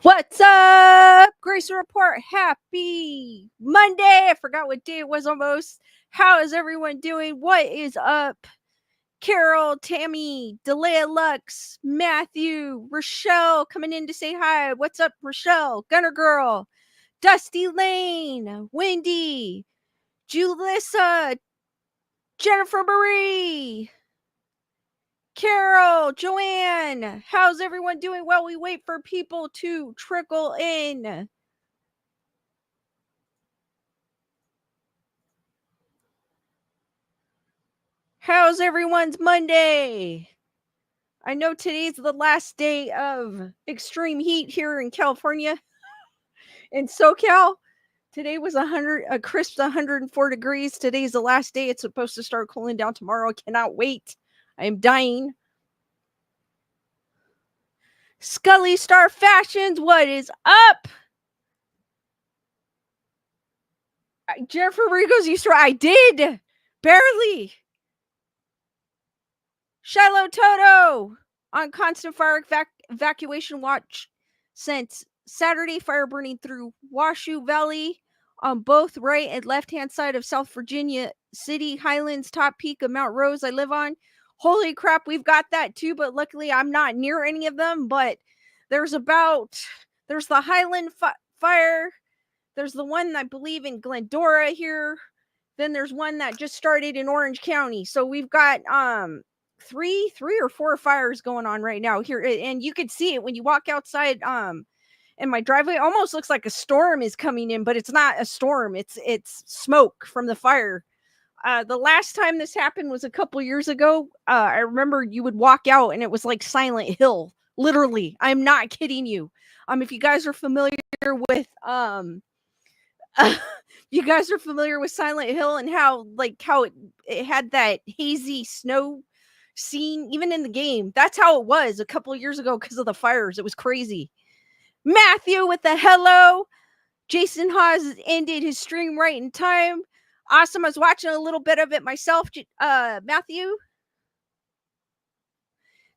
What's up? Grayson Report. Happy Monday. I forgot what day it was almost. How is everyone doing? What is up? Carol, Tammy, Delia Lux, Matthew, Rochelle coming in to say hi. What's up, Rochelle? Gunner Girl, Dusty Lane, Wendy, Julissa, Jennifer Marie, Carol, Joanne. How's everyone doing while we wait for people to trickle in? How's everyone's Monday? I know today's the last day of extreme heat here in California. In SoCal, today was a crisp 104 degrees. Today's the last day. It's supposed to start cooling down tomorrow. I cannot wait. I am dying. Scully Star Fashions, what is up? Jennifer Rigo's used to. I did. Barely. Shiloh Toto on constant fire evacuation watch since Saturday. Fire burning through Washoe Valley on both right and left-hand side of South Virginia City Highlands, top peak of Mount Rose I live on. Holy crap, we've got that too, but luckily I'm not near any of them. But there's the Highland fire. There's the one I believe in Glendora here. Then there's one that just started in Orange County. So we've got three or four fires going on right now here, and you could see it when you walk outside in my driveway. It almost looks like a storm is coming in, but it's not a storm. It's smoke from the fire. The last time this happened was a couple years ago. I remember you would walk out and it was like Silent Hill. Literally, I'm not kidding you. If you guys are familiar with you guys are familiar with Silent Hill and how it had that hazy snow scene even in the game. That's how it was a couple of years ago because of the fires. It was crazy. Matthew with the hello. Jason Hawes ended his stream right in time. Awesome. I was watching a little bit of it myself. Matthew.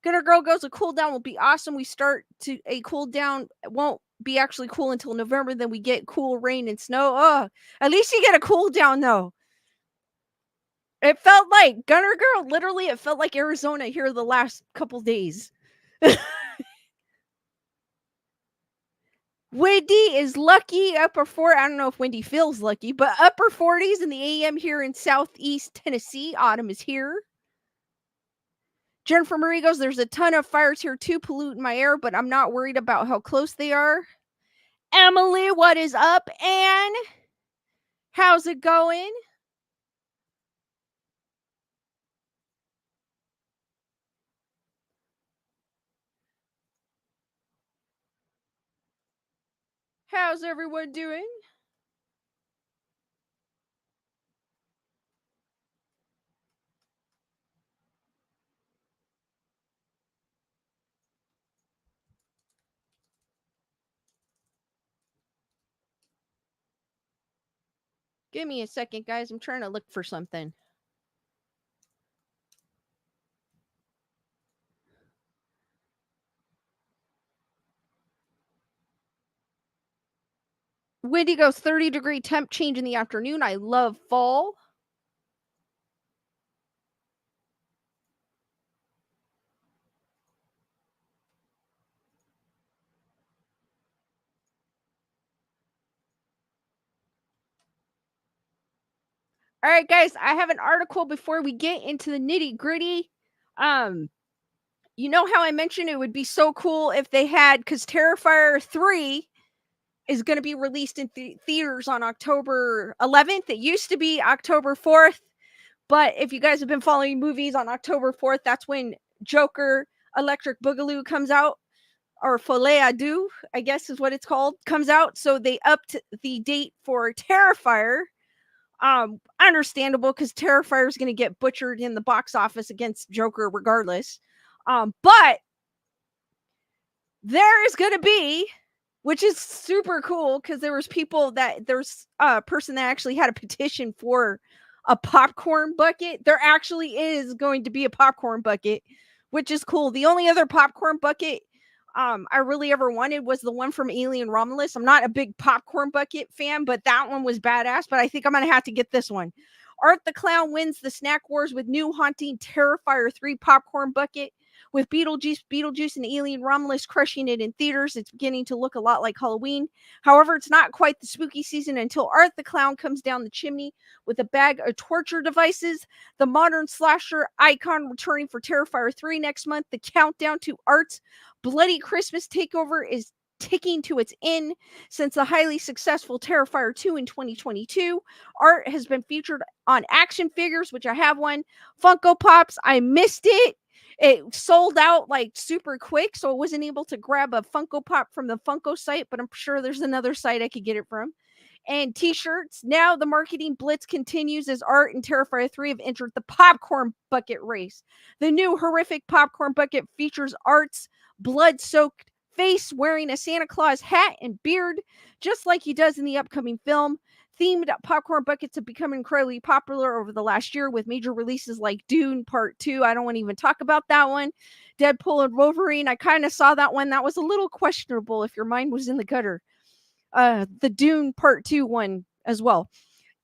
Gunner Girl goes, a cool down will be awesome. We start to a cool down. It won't be actually cool until November. Then we get cool rain and snow. Oh, at least you get a cool down though. It felt like Gunner Girl, literally, it felt like Arizona here the last couple days. Wendy is lucky, upper 4. I don't know if Wendy feels lucky, but upper 40s in the AM here in Southeast Tennessee. Autumn is here. Jennifer Marie goes, there's a ton of fires here too, polluting my air, but I'm not worried about how close they are. Emily, what is up? Anne, how's it going? How's everyone doing? Give me a second, guys. I'm trying to look for something. Wendy goes 30-degree temp change in the afternoon. I love fall. All right, guys, I have an article before we get into the nitty gritty. You know how I mentioned it would be so cool if they had, because Terrifier 3 is going to be released in theaters on October 11th. It used to be October 4th, but if you guys have been following movies on October 4th, that's when Joker Electric Boogaloo comes out, or Folie à Deux, I guess is what it's called, comes out. So they upped the date for Terrifier. Understandable, because Terrifier is going to get butchered in the box office against Joker regardless. But there is going to be, which is super cool, because there's a person that actually had a petition for a popcorn bucket. There actually is going to be a popcorn bucket, which is cool. The only other popcorn bucket I really ever wanted was the one from Alien Romulus. I'm not a big popcorn bucket fan, but that one was badass. But I think I'm gonna have to get this one. Art the Clown wins the snack wars with new haunting Terrifier 3 popcorn bucket. With Beetlejuice, and Alien Romulus crushing it in theaters, it's beginning to look a lot like Halloween. However, it's not quite the spooky season until Art the Clown comes down the chimney with a bag of torture devices. The modern slasher icon returning for Terrifier 3 next month. The countdown to Art's Bloody Christmas takeover is ticking to its end since the highly successful Terrifier 2 in 2022. Art has been featured on action figures, which I have one, Funko Pops. I missed it. It sold out like super quick, so I wasn't able to grab a Funko Pop from the Funko site, but I'm sure there's another site I could get it from. And t-shirts. Now the marketing blitz continues as Art and Terrifier 3 have entered the popcorn bucket race. The new horrific popcorn bucket features Art's blood-soaked face wearing a Santa Claus hat and beard, just like he does in the upcoming film. Themed popcorn buckets have become incredibly popular over the last year with major releases like Dune Part 2. I don't want to even talk about that one. Deadpool and Wolverine. I kind of saw that one. That was a little questionable if your mind was in the gutter. The Dune Part 2 one as well.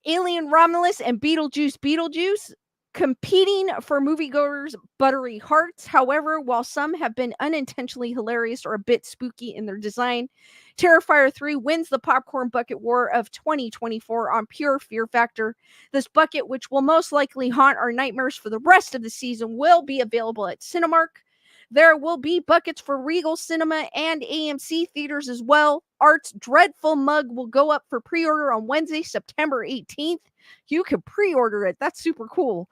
Alien Romulus and Beetlejuice competing for moviegoers' buttery hearts. However, while some have been unintentionally hilarious or a bit spooky in their design, Terrifier 3 wins the popcorn bucket war of 2024 on pure fear factor. This bucket, which will most likely haunt our nightmares for the rest of the season, will be available at Cinemark. There will be buckets for Regal Cinema and AMC theaters as well. Art's dreadful mug will go up for pre-order on Wednesday, September 18th. You can pre-order it. That's super cool.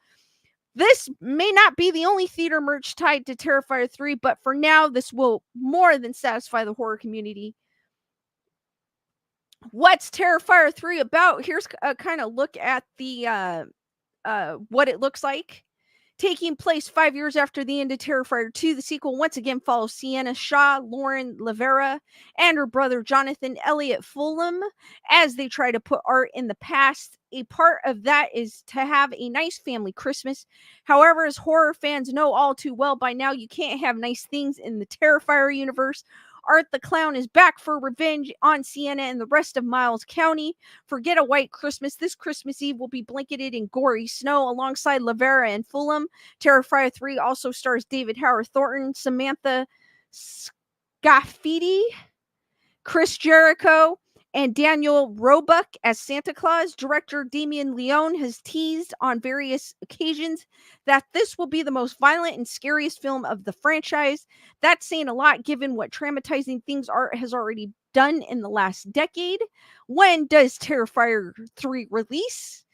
This may not be the only theater merch tied to Terrifier 3, but for now, this will more than satisfy the horror community. What's Terrifier 3 about? Here's a kind of look at the what it looks like. Taking place 5 years after the end of Terrifier 2, the sequel once again follows Sienna Shaw, Lauren Lavera, and her brother Jonathan Elliott Fulham as they try to put Art in the past. A part of that is to have a nice family Christmas. However, as horror fans know all too well by now, you can't have nice things in the Terrifier universe. Art the Clown is back for revenge on Sienna and the rest of Miles County. Forget a white Christmas. This Christmas Eve will be blanketed in gory snow alongside Lavera and Fulham. Terrifier 3 also stars David Howard Thornton, Samantha Scafidi, Chris Jericho, and Daniel Roebuck as Santa Claus. Director Damien Leone has teased on various occasions that this will be the most violent and scariest film of the franchise. That's saying a lot given what traumatizing things Art has already done in the last decade. When does Terrifier 3 release?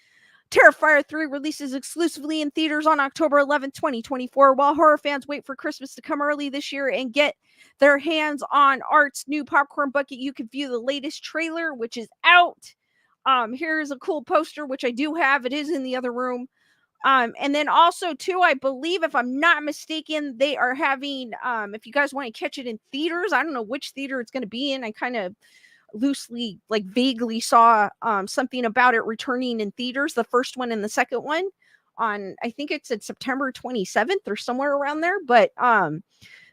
Terrifier 3 releases exclusively in theaters on October 11th, 2024, while horror fans wait for Christmas to come early this year and get their hands on Art's new popcorn bucket. You can view the latest trailer, which is out. Here's a cool poster, which I do have. It is in the other room. And then also, too, I believe, if I'm not mistaken, they are having, if you guys want to catch it in theaters, I don't know which theater it's going to be in. I kind of loosely, like vaguely saw something about it returning in theaters, the first one and the second one on, I think it's at September 27th or somewhere around there. But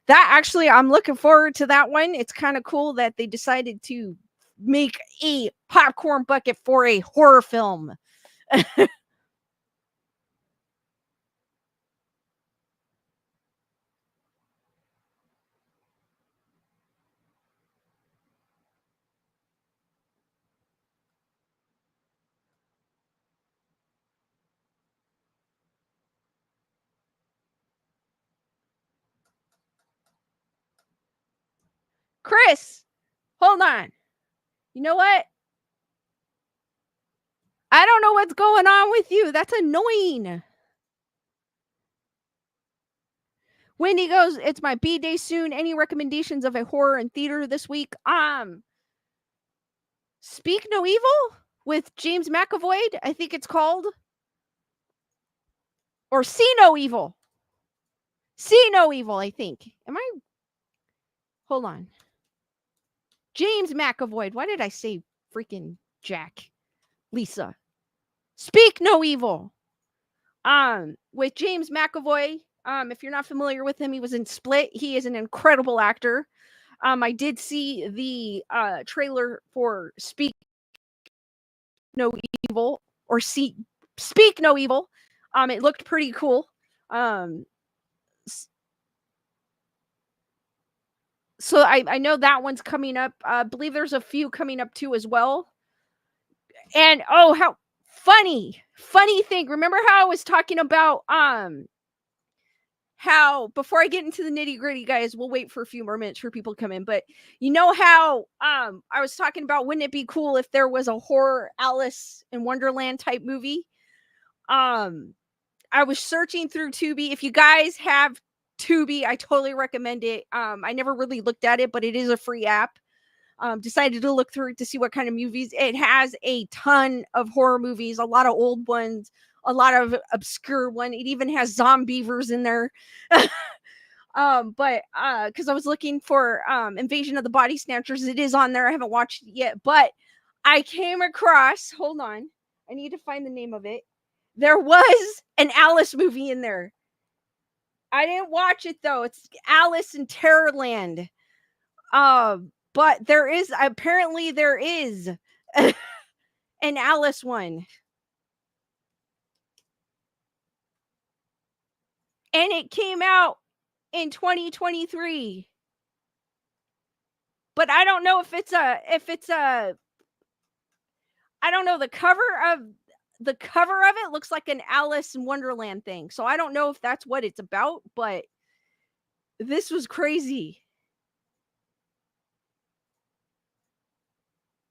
that actually, I'm looking forward to that one. It's kind of cool that they decided to make a popcorn bucket for a horror film. Chris, hold on. You know what? I don't know what's going on with you. That's annoying. Wendy goes, it's my B-day soon. Any recommendations of a horror in theater this week? Speak No Evil with James McAvoy, I think it's called. Or See No Evil. See No Evil, I think. Am I? Hold on. James McAvoy. Why did I say freaking Jack? Lisa. Speak No Evil. With James McAvoy. If you're not familiar with him, he was in Split. He is an incredible actor. I did see the trailer for No Evil or Speak No Evil. It looked pretty cool. Um, so I know that one's coming up. I believe there's a few coming up too as well. And oh, how funny thing. Remember how I was talking about how before I get into the nitty gritty, guys, we'll wait for a few more minutes for people to come in. But you know how I was talking about wouldn't it be cool if there was a horror Alice in Wonderland type movie? I was searching through Tubi. If you guys have Tubi, I totally recommend it. I never really looked at it, but it is a free app. Decided to look through it to see what kind of movies. It has a ton of horror movies, a lot of old ones, a lot of obscure one. It even has zombievers in there. But because I was looking for Invasion of the Body Snatchers, it is on there. I haven't watched it yet, but I came across. Hold on, I need to find the name of it. There was an Alice movie in there. I didn't watch it though. It's Alice in Terrorland. But there is an Alice one. And it came out in 2023. But I don't know if it's a I don't know, the cover of it looks like an Alice in Wonderland thing. So I don't know if that's what it's about, but this was crazy.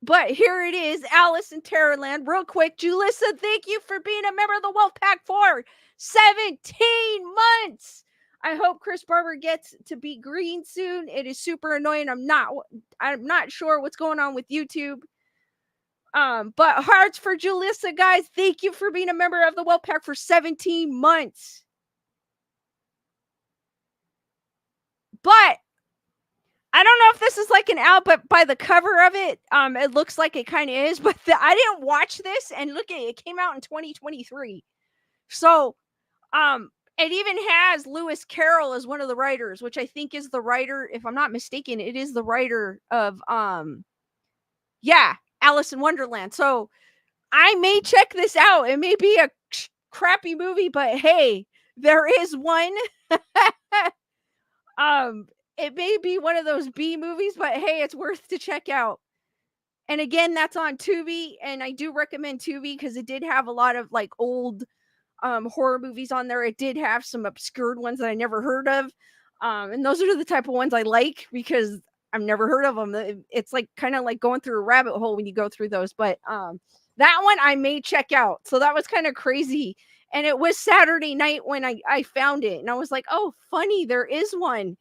But here it is, Alice in Terrorland. Real quick, Julissa, thank you for being a member of the Wolfpack for 17 months. I hope Chris Barber gets to be green soon. It is super annoying. I'm not sure what's going on with YouTube. But hearts for Julissa, guys. Thank you for being a member of the Wolfpack for 17 months. But I don't know if this is like an out, but by the cover of it, it looks like it kind of is. But I didn't watch this, and look at it. It came out in 2023. So, it even has Lewis Carroll as one of the writers, which I think is the writer, if I'm not mistaken, it is the writer of Alice in Wonderland. So I may check this out. It may be a crappy movie, but hey, there is one. It may be one of those B movies, but hey, it's worth to check out. And again, that's on Tubi, and I do recommend Tubi because it did have a lot of like old horror movies on there. It did have some obscure ones that I never heard of. And those are the type of ones I like because I've never heard of them. It's like kind of like going through a rabbit hole when you go through those. But that one I may check out. So that was kind of crazy. And it was Saturday night when I found it. And I was like, oh, funny, there is one.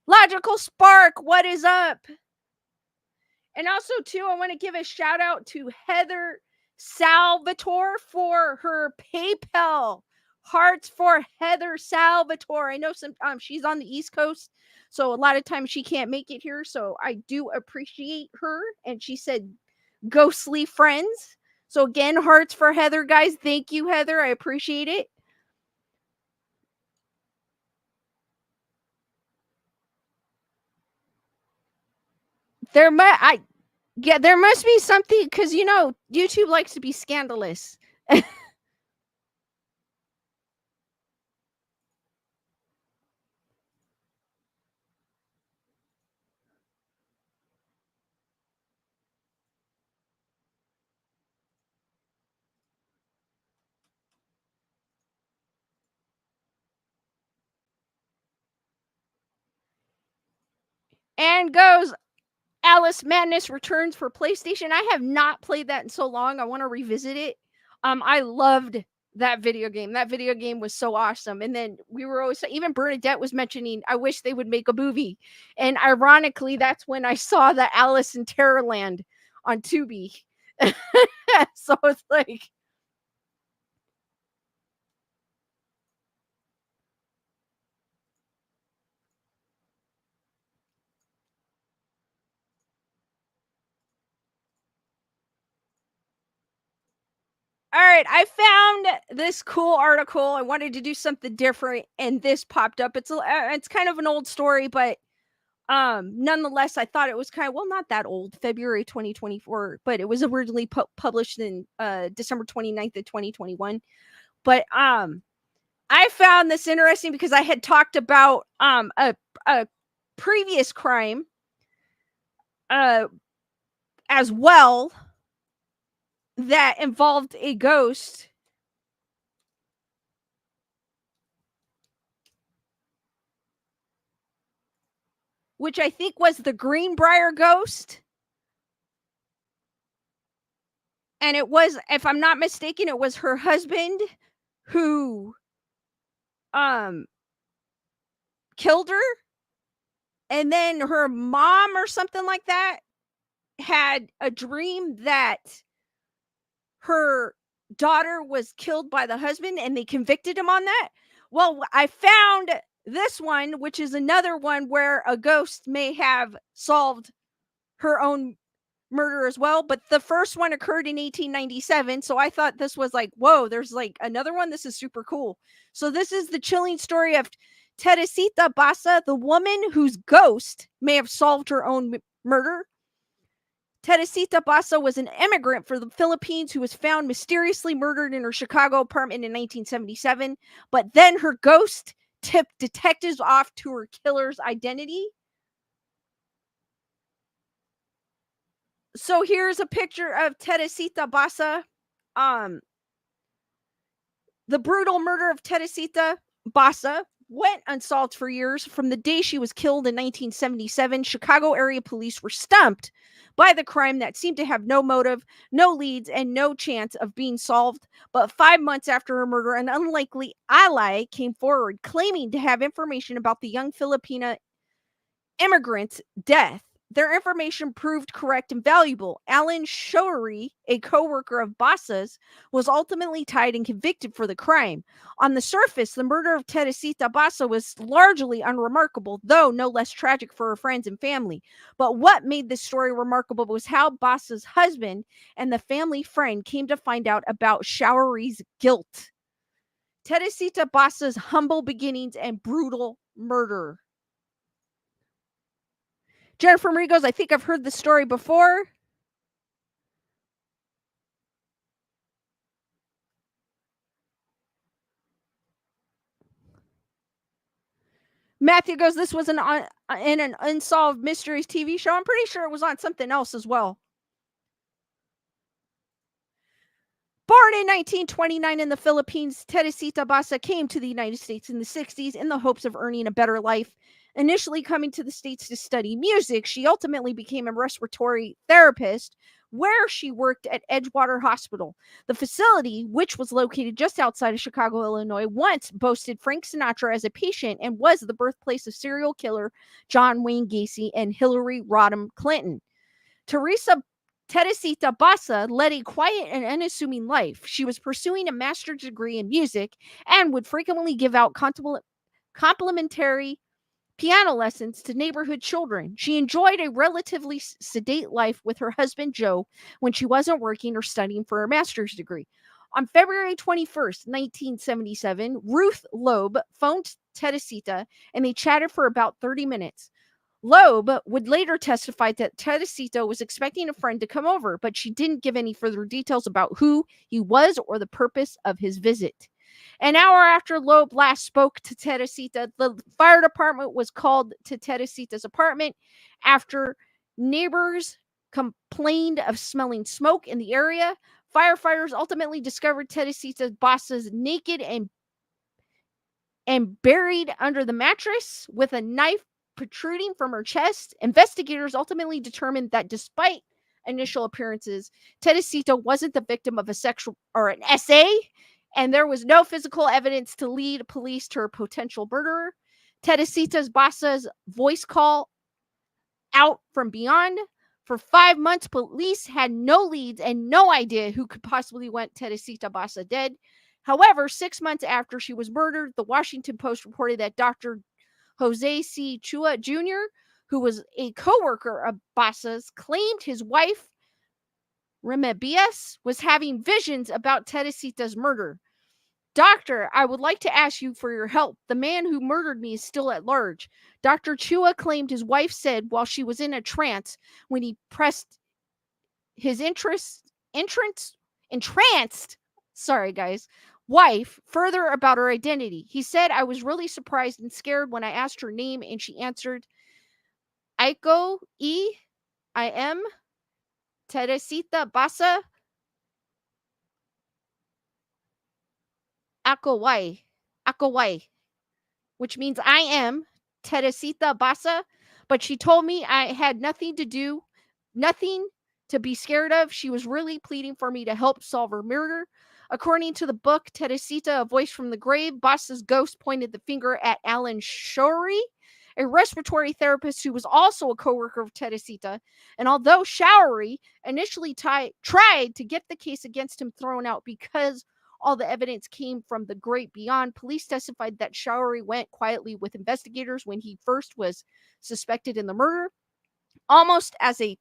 Logical Spark, what is up? And also, too, I want to give a shout out to Heather Salvatore for her PayPal. Hearts for Heather Salvatore. I know she's on the East Coast, so a lot of times she can't make it here. So I do appreciate her. And she said, ghostly friends. So again, hearts for Heather, guys. Thank you, Heather. I appreciate it. There must be something because YouTube likes to be scandalous. And goes Alice Madness Returns for PlayStation. I have not played that in so long. I want to revisit it. I loved that video game. That video game was so awesome. And then we were always, even Bernadette was mentioning, I wish they would make a movie. And ironically, that's when I saw the Alice in Terrorland on Tubi. So it's like, all right, I found this cool article. I wanted to do something different, and this popped up. It's kind of an old story, but Nonetheless, I thought it was kind of, well, not that old, February 2024, but it was originally published in December 29th of 2021. But I found this interesting because I had talked about a previous crime uh as well that involved a ghost, which I think was the Greenbrier ghost. And it was, if I'm not mistaken, it was her husband who killed her. And then her mom or something like that had a dream that her daughter was killed by the husband, and they convicted him on that. Well, I found this one, which is another one where a ghost may have solved her own murder as well, but the first one occurred in 1897, so I thought this was like, whoa, there's like another one. This is super cool. So this is the chilling story of Teresita Basa, the woman whose ghost may have solved her own murder. Teresita Basa was an immigrant from the Philippines who was found mysteriously murdered in her Chicago apartment in 1977, but then her ghost tipped detectives off to her killer's identity. So here's a picture of Teresita Basa. The brutal murder of Teresita Basa went unsolved for years. From the day she was killed in 1977, Chicago area police were stumped by the crime that seemed to have no motive, no leads, and no chance of being solved. But 5 months after her murder, an unlikely ally came forward claiming to have information about the young Filipina immigrant's death. Their information proved correct and valuable. Alan Showery, a co-worker of Basa's, was ultimately tied and convicted for the crime. On the surface, the murder of Teresita Basa was largely unremarkable, though no less tragic for her friends and family. But what made this story remarkable was how Basa's husband and the family friend came to find out about Showery's guilt. Teresita Basa's humble beginnings and brutal murder. Jennifer Marie goes, I think I've heard this story before. Matthew goes, this was in an Unsolved Mysteries TV show. I'm pretty sure it was on something else as well. Born in 1929 in the Philippines, Teresita Basa came to the United States in the 60s in the hopes of earning a better life. Initially coming to the States to study music, she ultimately became a respiratory therapist where she worked at Edgewater Hospital. The facility, which was located just outside of Chicago, Illinois, once boasted Frank Sinatra as a patient and was the birthplace of serial killer John Wayne Gacy and Hillary Rodham Clinton. Teresita Basa led a quiet and unassuming life. She was pursuing a master's degree in music and would frequently give out complimentary piano lessons to neighborhood children. She enjoyed a relatively sedate life with her husband, Joe, when she wasn't working or studying for her master's degree. On February 21st, 1977, Ruth Loeb phoned Teresita and they chatted for about 30 minutes. Loeb would later testify that Teresita was expecting a friend to come over, but she didn't give any further details about who he was or the purpose of his visit. An hour after Loeb last spoke to Teresita, the fire department was called to Teresita's apartment after neighbors complained of smelling smoke in the area. Firefighters ultimately discovered Teresita Basa's naked and buried under the mattress with a knife protruding from her chest. Investigators ultimately determined that despite initial appearances, Teresita wasn't the victim of a sexual or an SA, and there was no physical evidence to lead police to her potential murderer. Teresita Basa's voice call out from beyond. For 5 months, police had no leads and no idea who could possibly want Teresita Basa dead. However, 6 months after she was murdered, the Washington Post reported that Dr. Jose C. Chua Jr., who was a co-worker of Basa's, claimed his wife, Remedios, was having visions about Teresita's murder. Doctor, I would like to ask you for your help. The man who murdered me is still at large. Dr. Chua claimed his wife said while she was in a trance when he pressed his entranced, sorry guys, wife further about her identity. He said, I was really surprised and scared when I asked her name and she answered, Aiko I am Teresita Basa Akawai. Akawai, which means I am Teresita Basa, but she told me I had nothing to be scared of. She was really pleading for me to help solve her murder. According to the book Teresita, A Voice from the Grave, Basa's ghost pointed the finger at Alan Showery, a respiratory therapist who was also a coworker of Teresita. And although Showery initially tried to get the case against him thrown out because all the evidence came from the great beyond, police testified that Showery went quietly with investigators when he first was suspected in the murder, almost as a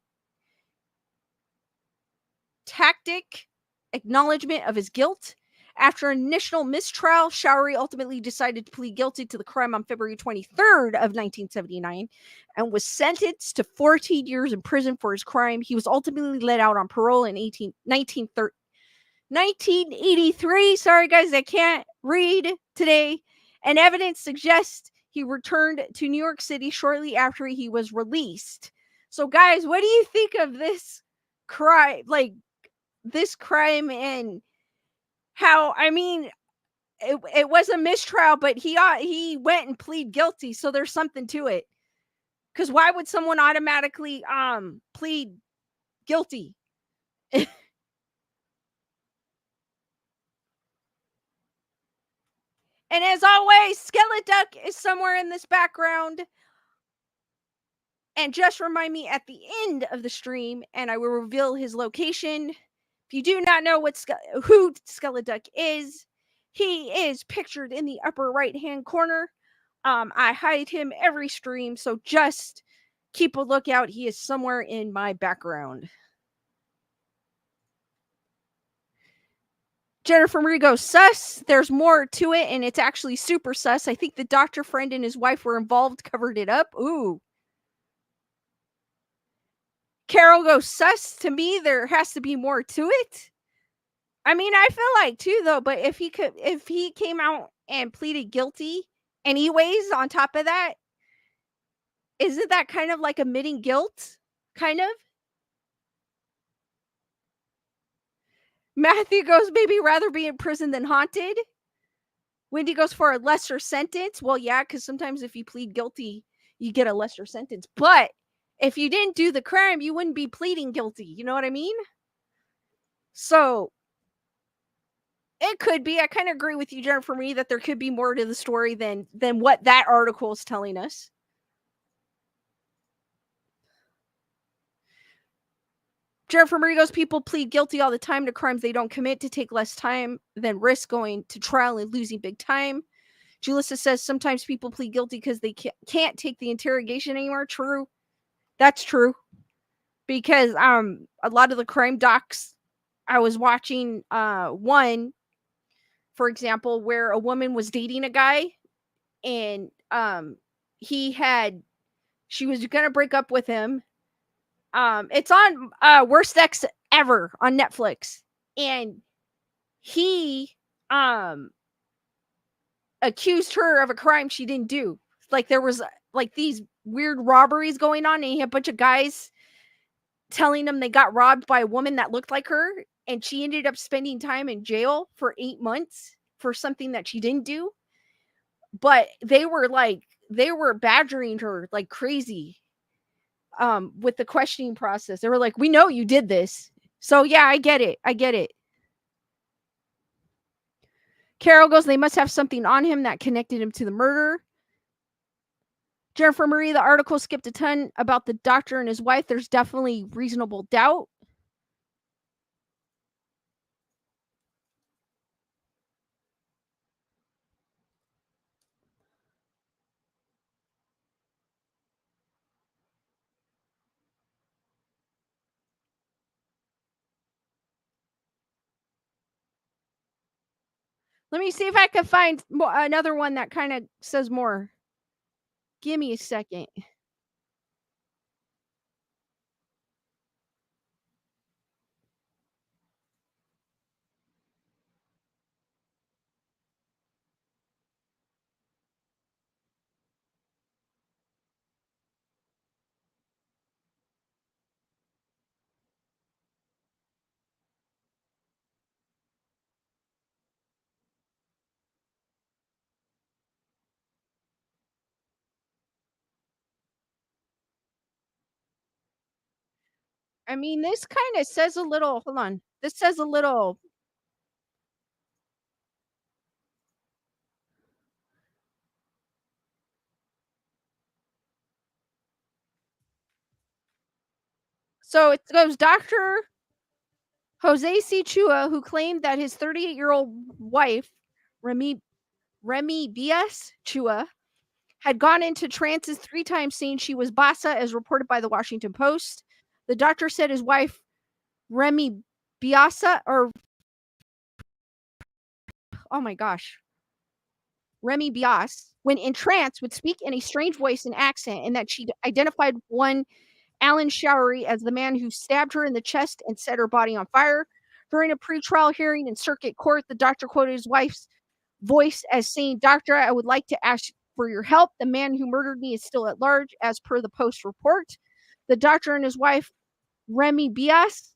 tactic acknowledgement of his guilt. After an initial mistrial, Showery ultimately decided to plead guilty to the crime on February 23rd of 1979 and was sentenced to 14 years in prison for his crime. He was ultimately let out on parole in 1983. Sorry, guys, I can't read today. And evidence suggests he returned to New York City shortly after he was released. So, guys, what do you think of this crime? Like, this crime and how, I mean, it was a mistrial, but he went and plead guilty, so there's something to it. Because why would someone automatically plead guilty? And as always, Skeleduck is somewhere in this background. And just remind me at the end of the stream, and I will reveal his location. If you do not know who Skeleduck is, he is pictured in the upper right-hand corner. I hide him every stream, so just keep a lookout. He is somewhere in my background. Jennifer Marie goes, sus. There's more to it, and it's actually super sus. I think the doctor friend and his wife were involved, covered it up. Ooh. Carol goes, sus. To me, there has to be more to it. I mean, I feel like too, though, but if he came out and pleaded guilty anyways, on top of that, isn't that kind of like admitting guilt? Kind of? Matthew goes, maybe rather be in prison than haunted. Wendy goes for a lesser sentence. Well, yeah, because sometimes if you plead guilty, you get a lesser sentence. But if you didn't do the crime, you wouldn't be pleading guilty. You know what I mean? So it could be. I kind of agree with you, Jennifer, for me, that there could be more to the story than what that article is telling us. Jennifer Marie goes, people plead guilty all the time to crimes they don't commit to take less time than risk going to trial and losing big time. Julissa says sometimes people plead guilty because they can't take the interrogation anymore. True. That's true. Because a lot of the crime docs I was watching, one, for example, where a woman was dating a guy and she was gonna break up with him. It's on Worst Ex Ever on Netflix. And he accused her of a crime she didn't do. Like there was like these weird robberies going on, and he had a bunch of guys telling them they got robbed by a woman that looked like her, and she ended up spending time in jail for 8 months for something that she didn't do. But they were badgering her like crazy with the questioning process. They were like, we know you did this. So yeah, I get it. Carol goes, they must have something on him that connected him to the murder. Jennifer Marie, the article skipped a ton about the doctor and his wife. There's definitely reasonable doubt. Let me see if I can find another one that kind of says more. Give me a second. I mean, this kind of says a little. Hold on. This says a little. So it goes Dr. Jose C. Chua, who claimed that his 38-year-old wife, Remy Remy Bias Chua, had gone into trances 3 times, saying she was Basa, as reported by the Washington Post. The doctor said his wife, Remy Biasa, or oh my gosh, Remy Bias, when in trance, would speak in a strange voice and accent, and that she identified one Alan Showery as the man who stabbed her in the chest and set her body on fire. During a pretrial hearing in circuit court, the doctor quoted his wife's voice as saying, "Doctor, I would like to ask for your help. The man who murdered me is still at large," as per the Post report. The doctor and his wife, Remy Bias,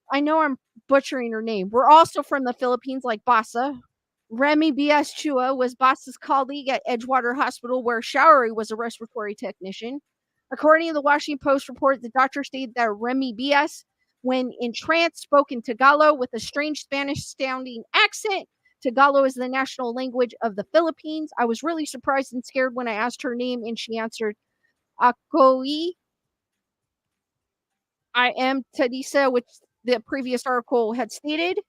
I know I'm butchering her name, were also from the Philippines, like Basa. Remy Bias Chua was Basa's colleague at Edgewater Hospital, where Showery was a respiratory technician. According to the Washington Post report, the doctor stated that Remy Bias, when in trance, spoke in Tagalog with a strange Spanish-sounding accent. Tagalog is the national language of the Philippines. I was really surprised and scared when I asked her name, and she answered, "Akoi, I am Teresa," which the previous article had stated.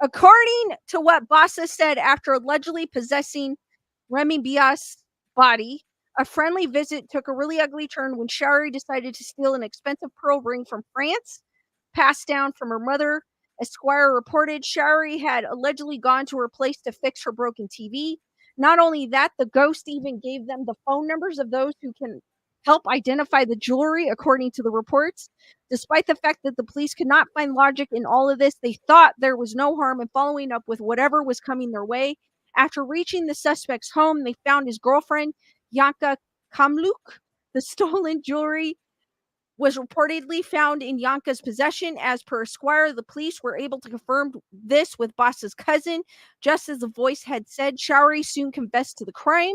According to what Basa said, after allegedly possessing Remy Bias' body, a friendly visit took a really ugly turn when Shari decided to steal an expensive pearl ring from France, passed down from her mother. Esquire reported Shari had allegedly gone to her place to fix her broken TV. Not only that, the ghost even gave them the phone numbers of those who can help identify the jewelry, according to the reports. Despite the fact that the police could not find logic in all of this, they thought there was no harm in following up with whatever was coming their way. After reaching the suspect's home, they found his girlfriend, Yanka Kamluk. The stolen jewelry was reportedly found in Yanka's possession. As per Esquire, the police were able to confirm this with Boss's cousin. Just as the voice had said, Showery soon confessed to the crime.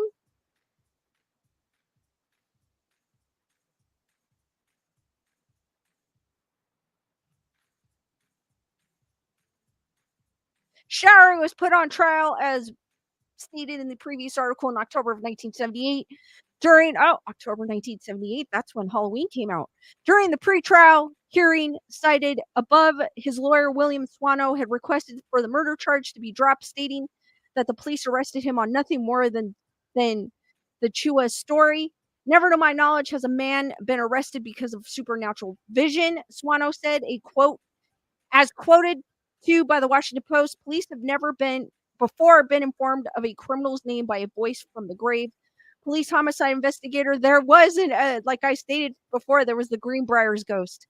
Showery was put on trial as stated in the previous article in October of 1978. During October 1978, that's when Halloween came out. During the pretrial hearing cited above, his lawyer William Swano had requested for the murder charge to be dropped, stating that the police arrested him on nothing more than the Chua story. Never to my knowledge has a man been arrested because of supernatural vision, Swano said. A quote, as quoted to by the Washington Post, police have never been informed of a criminal's name by a voice from the grave. Police homicide investigator, there wasn't, like I stated before, there was the Greenbrier's ghost.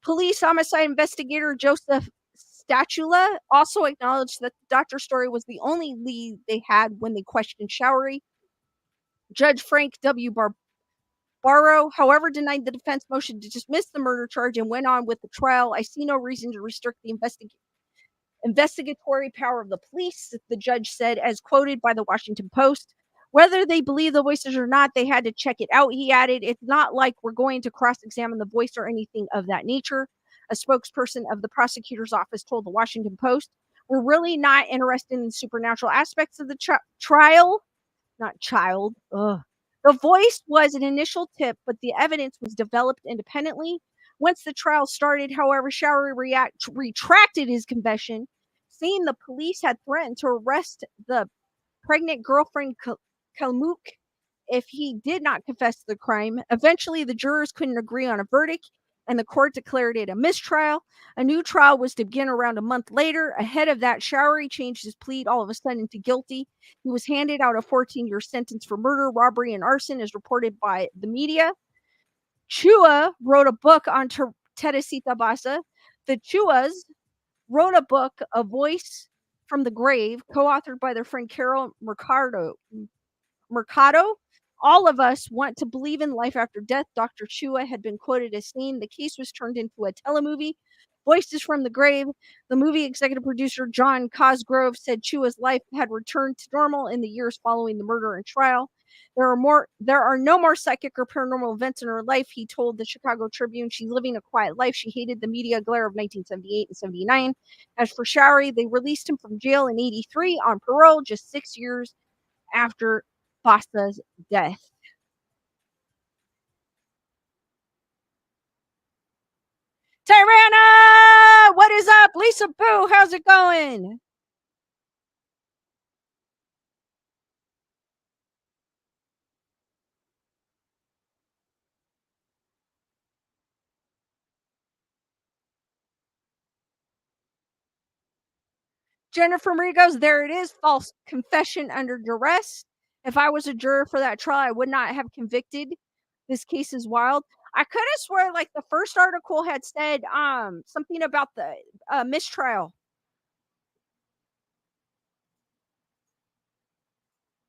Police homicide investigator Joseph Statula also acknowledged that the doctor's story was the only lead they had when they questioned Showery. Judge Frank W. Barrow, however, denied the defense motion to dismiss the murder charge and went on with the trial. I see no reason to restrict the investigatory power of the police, the judge said, as quoted by the Washington Post. Whether they believe the voices or not, they had to check it out, he added. It's not like we're going to cross examine the voice or anything of that nature. A spokesperson of the prosecutor's office told the Washington Post, "We're really not interested in the supernatural aspects of the trial." Not child. Ugh. The voice was an initial tip, but the evidence was developed independently. Once the trial started, however, Showery retracted his confession, saying the police had threatened to arrest the pregnant girlfriend Kalmuk if he did not confess to the crime. Eventually, the jurors couldn't agree on a verdict, and the court declared it a mistrial. A new trial was to begin around a month later. Ahead of that, Showery changed his plea all of a sudden to guilty. He was handed out a 14-year sentence for murder, robbery, and arson, as reported by the media. Chua wrote a book on Teresita Basa. The Chuas wrote a book, A Voice from the Grave, co-authored by their friend Carol Mercado. All of us want to believe in life after death. Dr. Chua had been quoted as saying the case was turned into a telemovie. Voices from the Grave. The movie executive producer John Cosgrove said Chua's life had returned to normal in the years following the murder and trial. There are no more psychic or paranormal events in her life, he told the Chicago Tribune. She's living a quiet life. She hated the media glare of 1978 and 79. As for Showery, they released him from jail in 83 on parole just 6 years after Basta's death. Tyrana! What is up? Lisa Boo, how's it going? Jennifer Marie goes, there it is, false confession under duress. If I was a juror for that trial, I would not have convicted. This case is wild. I could have swore like the first article had said something about the mistrial.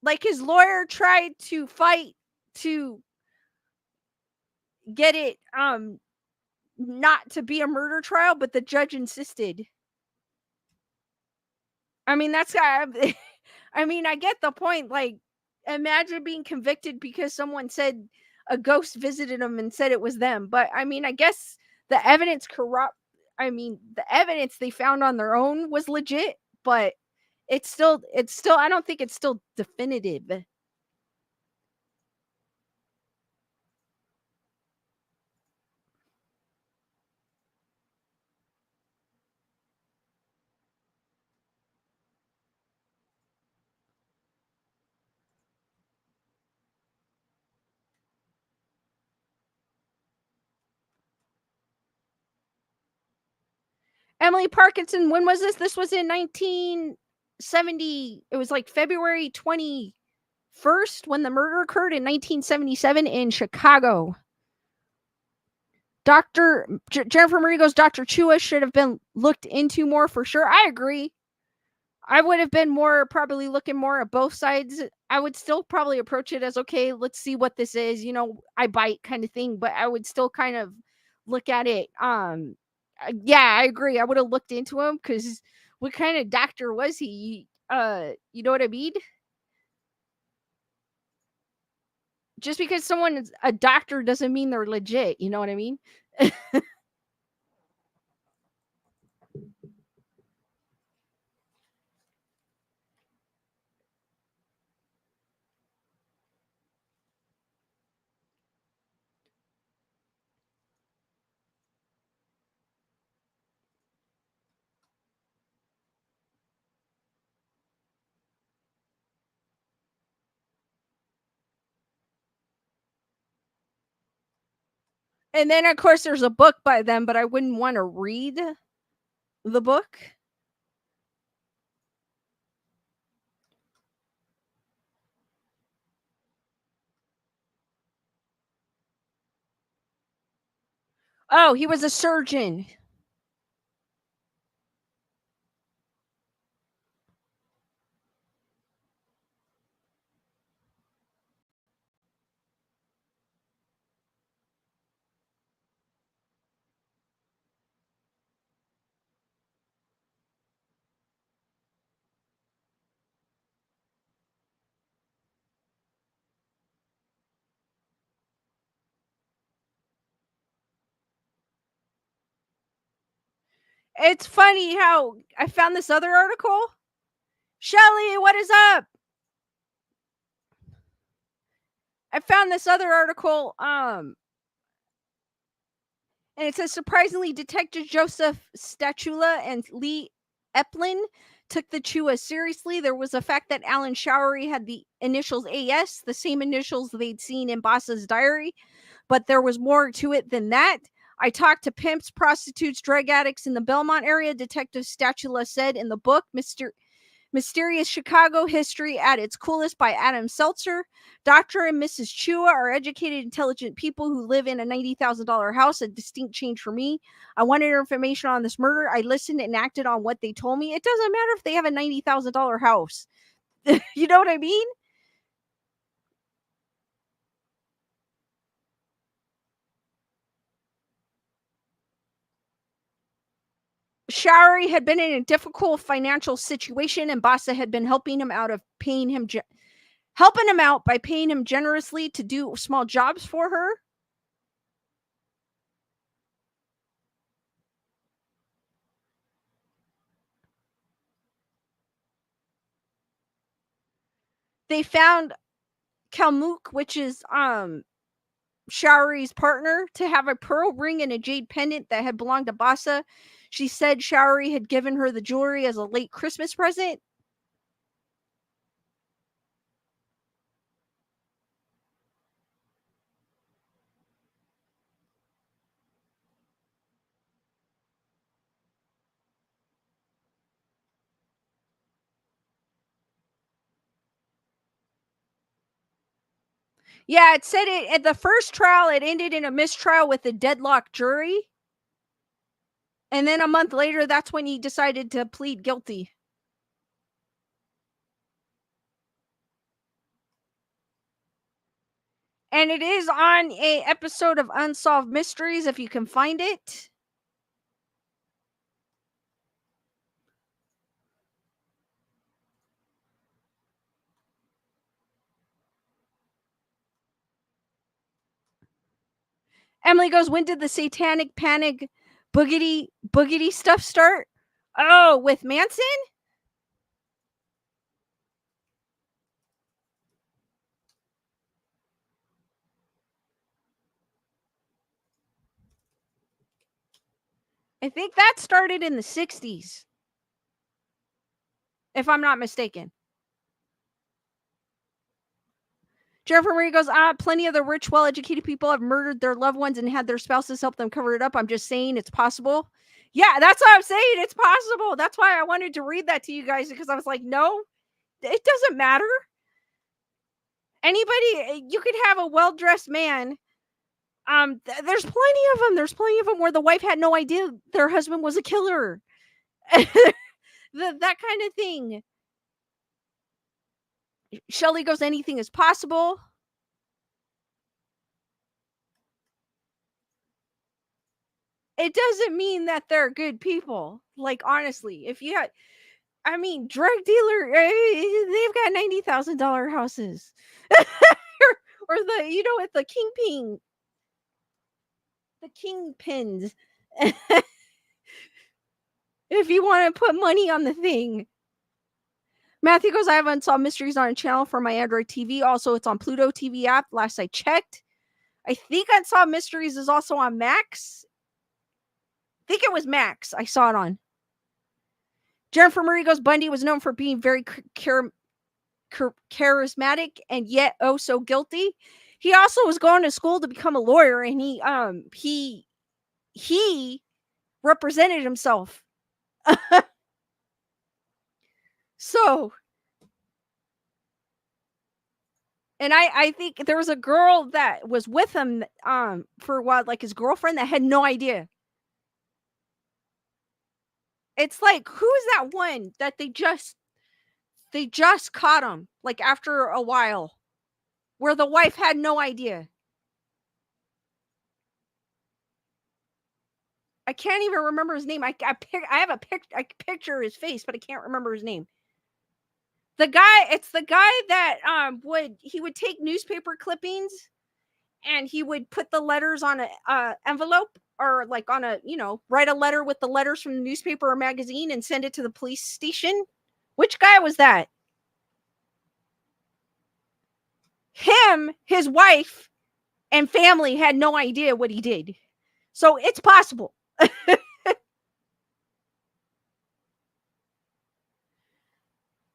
Like his lawyer tried to fight to get it not to be a murder trial, but the judge insisted. I mean, that's I mean, I get the point. Like, imagine being convicted because someone said a ghost visited them and said it was them. But I mean, I guess the evidence corrupt. I mean, the evidence they found on their own was legit, but it's still. I don't think it's still definitive. Emily Parkinson. When was this? This was in 1970. It was like February 21st when the murder occurred in 1977 in Chicago. Jennifer Marie goes, Dr. Chua should have been looked into more for sure. I agree. I would have been more probably looking more at both sides. I would still probably approach it as okay, let's see what this is, I bite kind of thing, but I would still kind of look at it. Yeah, I agree. I would have looked into him cuz what kind of doctor was he? You know what I mean? Just because someone's a doctor doesn't mean they're legit, you know what I mean? And then of course there's a book by them, but I wouldn't want to read the book. Oh, he was a surgeon. It's funny how I found this other article. Shelly, what is up? I found this other article, and it says surprisingly, Detective Joseph Statula and Lee Eplin took the Chua seriously. There was a fact that Alan Showery had the initials AS, the same initials they'd seen in Basa's diary, but there was more to it than that. I talked to pimps, prostitutes, drug addicts in the Belmont area, Detective Statula said in the book, Mysterious Chicago History at its Coolest by Adam Seltzer. Dr. and Mrs. Chua are educated, intelligent people who live in a $90,000 house, a distinct change for me. I wanted information on this murder. I listened and acted on what they told me. It doesn't matter if they have a $90,000 house. You know what I mean? Showery had been in a difficult financial situation, and Basa had been helping him out by paying him generously to do small jobs for her. They found Kalmuk, which is Showery's partner, to have a pearl ring and a jade pendant that had belonged to Basa. She said Showery had given her the jewelry as a late Christmas present. Yeah, it said it at the first trial, it ended in a mistrial with a deadlocked jury. And then a month later, that's when he decided to plead guilty. And it is on a episode of Unsolved Mysteries, if you can find it. Emily goes, when did the satanic panic boogity stuff start? Oh, with Manson? I think that started in the 60s, if I'm not mistaken. Jennifer Marie goes, plenty of the rich, well-educated people have murdered their loved ones and had their spouses help them cover it up. I'm just saying it's possible. Yeah, that's what I'm saying. It's possible. That's why I wanted to read that to you guys, because I was like, no, it doesn't matter. Anybody, you could have a well-dressed man. There's plenty of them. There's plenty of them where the wife had no idea their husband was a killer. That kind of thing. Shelly goes, anything is possible. It doesn't mean that they're good people. Like, honestly, if you had, I mean, drug dealer, they've got $90,000 houses. or the, with the kingpins. If you want to put money on the thing. Matthew goes, I have Unsolved Mysteries on a channel for my Android TV. Also, it's on Pluto TV app. Last I checked. I think Unsolved Mysteries is also on Max. I think it was Max. I saw it on. Jennifer Marie goes, Bundy was known for being very charismatic and yet oh so guilty. He also was going to school to become a lawyer, and he represented himself. So, and I think there was a girl that was with him for a while, like his girlfriend, that had no idea. It's like, who's that one that they just caught him, like, after a while, where the wife had no idea? I can't even remember his name. I have a picture his face, but I can't remember his name. It's the guy that he would take newspaper clippings and he would put the letters on a envelope, or like on a, write a letter with the letters from the newspaper or magazine and send it to the police station. Which guy was that? Him, his wife, and family had no idea what he did. So it's possible.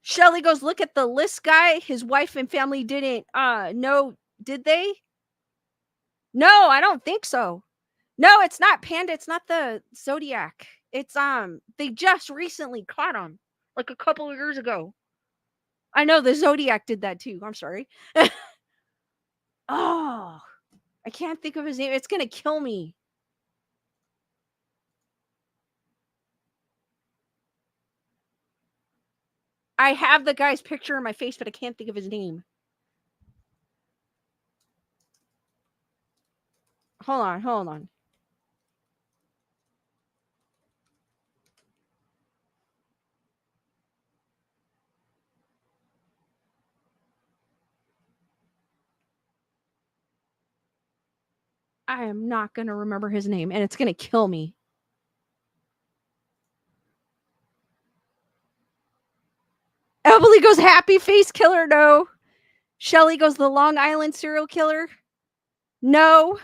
Shelly goes, look at the list guy. His wife and family didn't know, did they? No, I don't think so. No, it's not Panda. It's not the Zodiac. It's they just recently caught him like a couple of years ago. I know the Zodiac did that too. I'm sorry. Oh, I can't think of his name. It's gonna kill me. I have the guy's picture in my face, but I can't think of his name. Hold on. I am not gonna remember his name, and it's gonna kill me. Emily goes, happy face killer. No. Shelly goes, the Long Island serial killer. No,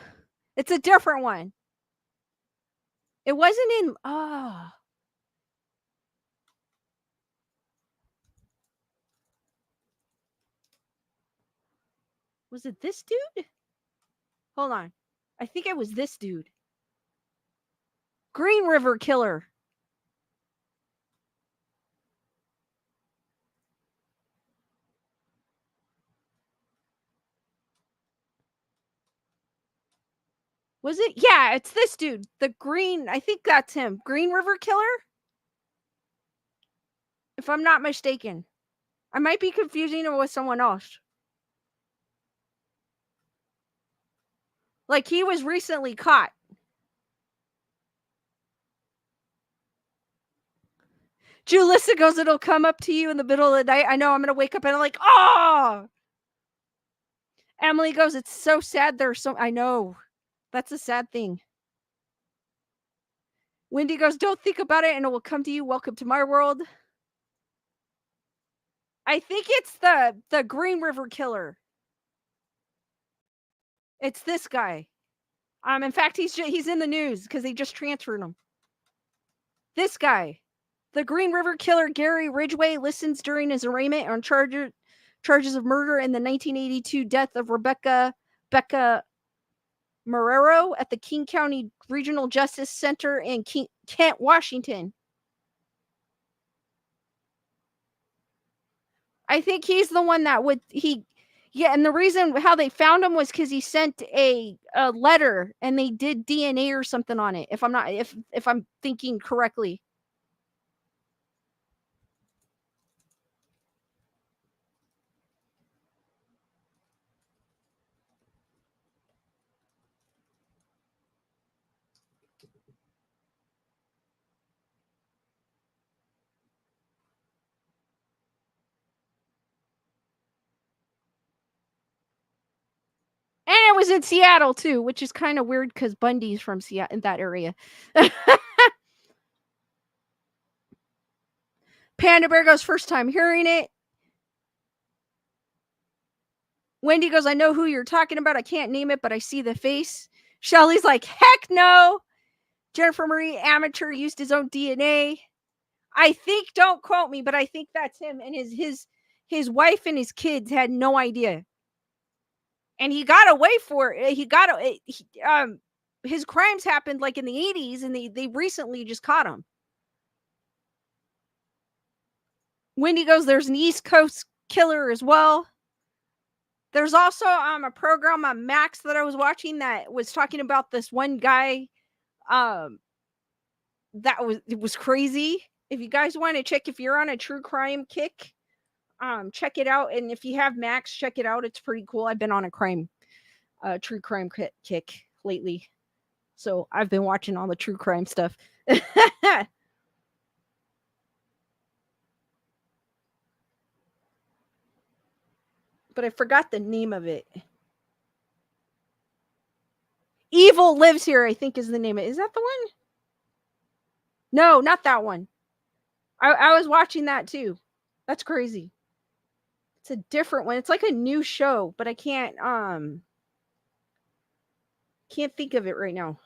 it's a different one. It wasn't in. Was it this dude? Hold on. I think it was this dude. Green River Killer. Was it? Yeah, it's this dude. The green, I think that's him. Green River Killer? If I'm not mistaken. I might be confusing it with someone else. Like, he was recently caught. Julissa goes, it'll come up to you in the middle of the night. I know, I'm going to wake up and I'm like, oh! Emily goes, it's so sad there's so, I know. That's a sad thing. Wendy goes, don't think about it and it will come to you. Welcome to my world. I think it's the Green River Killer. It's this guy. In fact, he's in the news because they just transferred him. This guy, the Green River Killer, Gary Ridgway, listens during his arraignment on charges of murder in the 1982 death of Becca Marrero at the King County Regional Justice Center in Kent, Washington. I think he's the one that yeah, and the reason how they found him was because he sent a letter and they did DNA or something on it. If I'm thinking correctly. And it was in Seattle too, which is kind of weird because Bundy's from Seattle in that area. Panda Bear goes, first time hearing it. Wendy goes, I know who you're talking about. I can't name it, but I see the face. Shelly's like, heck no. Jennifer Marie, amateur, used his own DNA. I think, don't quote me, but I think that's him. And his wife and his kids had no idea. And he got away for it. His crimes happened like in the 80s, and they recently just caught him. Wendy goes, there's an East Coast killer as well. There's also a program on Max that I was watching that was talking about this one guy it was crazy. If you guys want to check, if you're on a true crime kick, check it out. And if you have Max, check it out. It's pretty cool. I've been on a true crime kick lately. So I've been watching all the true crime stuff. But I forgot the name of it. Evil Lives Here, I think is the name of it. Is that the one? No, not that one. I was watching that too. That's crazy. It's a different one. It's like a new show, but I can't think of it right now.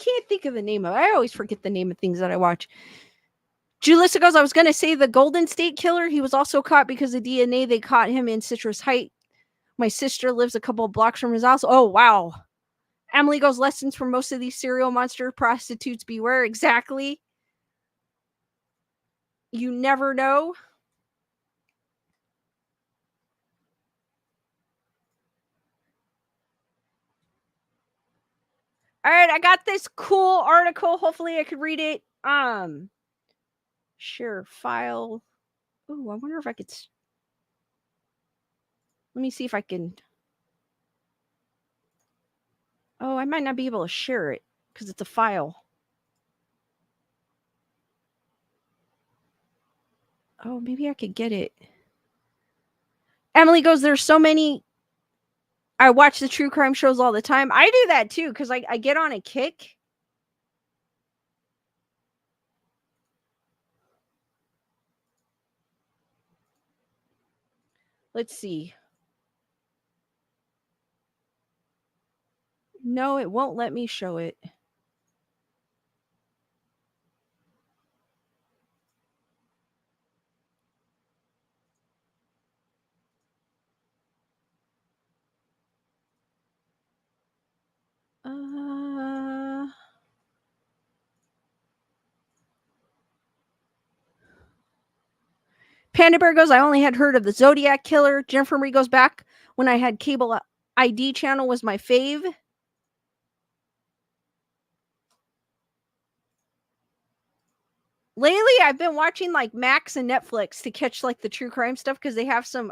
can't think of the name of it. I always forget the name of things that I watch. Julissa goes, I was going to say the Golden State Killer. He was also caught because of DNA. They caught him in Citrus Heights. My sister lives a couple of blocks from his house. Oh, wow. Emily goes, lessons for most of these serial monster prostitutes beware. Exactly. You never know. All right, I got this cool article. Hopefully I could read it. Share file. Oh, I wonder if I could. Let me see if I can. Oh, I might not be able to share it because it's a file. Oh, maybe I could get it. Emily goes, there's so many. I watch the true crime shows all the time. I do that too because I get on a kick. Let's see. No, it won't let me show it. Panda Bear goes, I only had heard of the Zodiac Killer. Jennifer Marie goes, back when I had cable ID channel was my fave. Lately, I've been watching like Max and Netflix to catch like the true crime stuff because they have some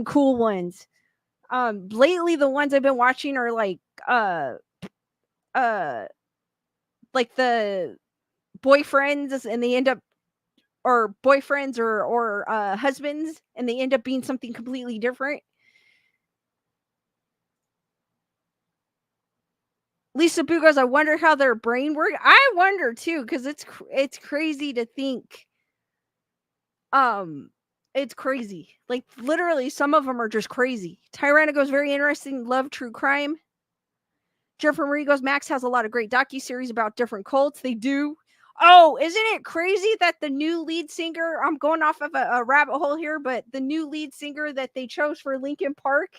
cool ones. Lately the ones I've been watching are like like the boyfriends and they end up or boyfriends or husbands and they end up being something completely different. Lisa Boo goes, I wonder how their brain works. I wonder too, because it's crazy to think. It's crazy. Like literally, some of them are just crazy. Tyrana goes, very interesting. Love true crime. Jennifer Marie goes, Max has a lot of great docuseries about different cults. They do. Oh, isn't it crazy that the new lead singer, I'm going off of a rabbit hole here, but the new lead singer that they chose for Linkin Park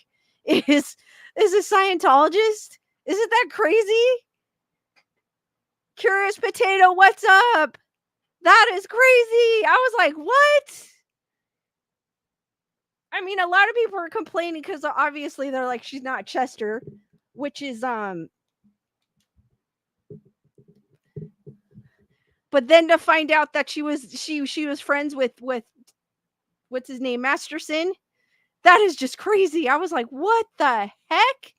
is a Scientologist? Isn't that crazy? Curious Potato, what's up? That is crazy. I was like, what? I mean, a lot of people are complaining because obviously they're like, she's not Chester, which is but then to find out that she was friends with what's his name, Masterson, that is just crazy. I was like, what the heck?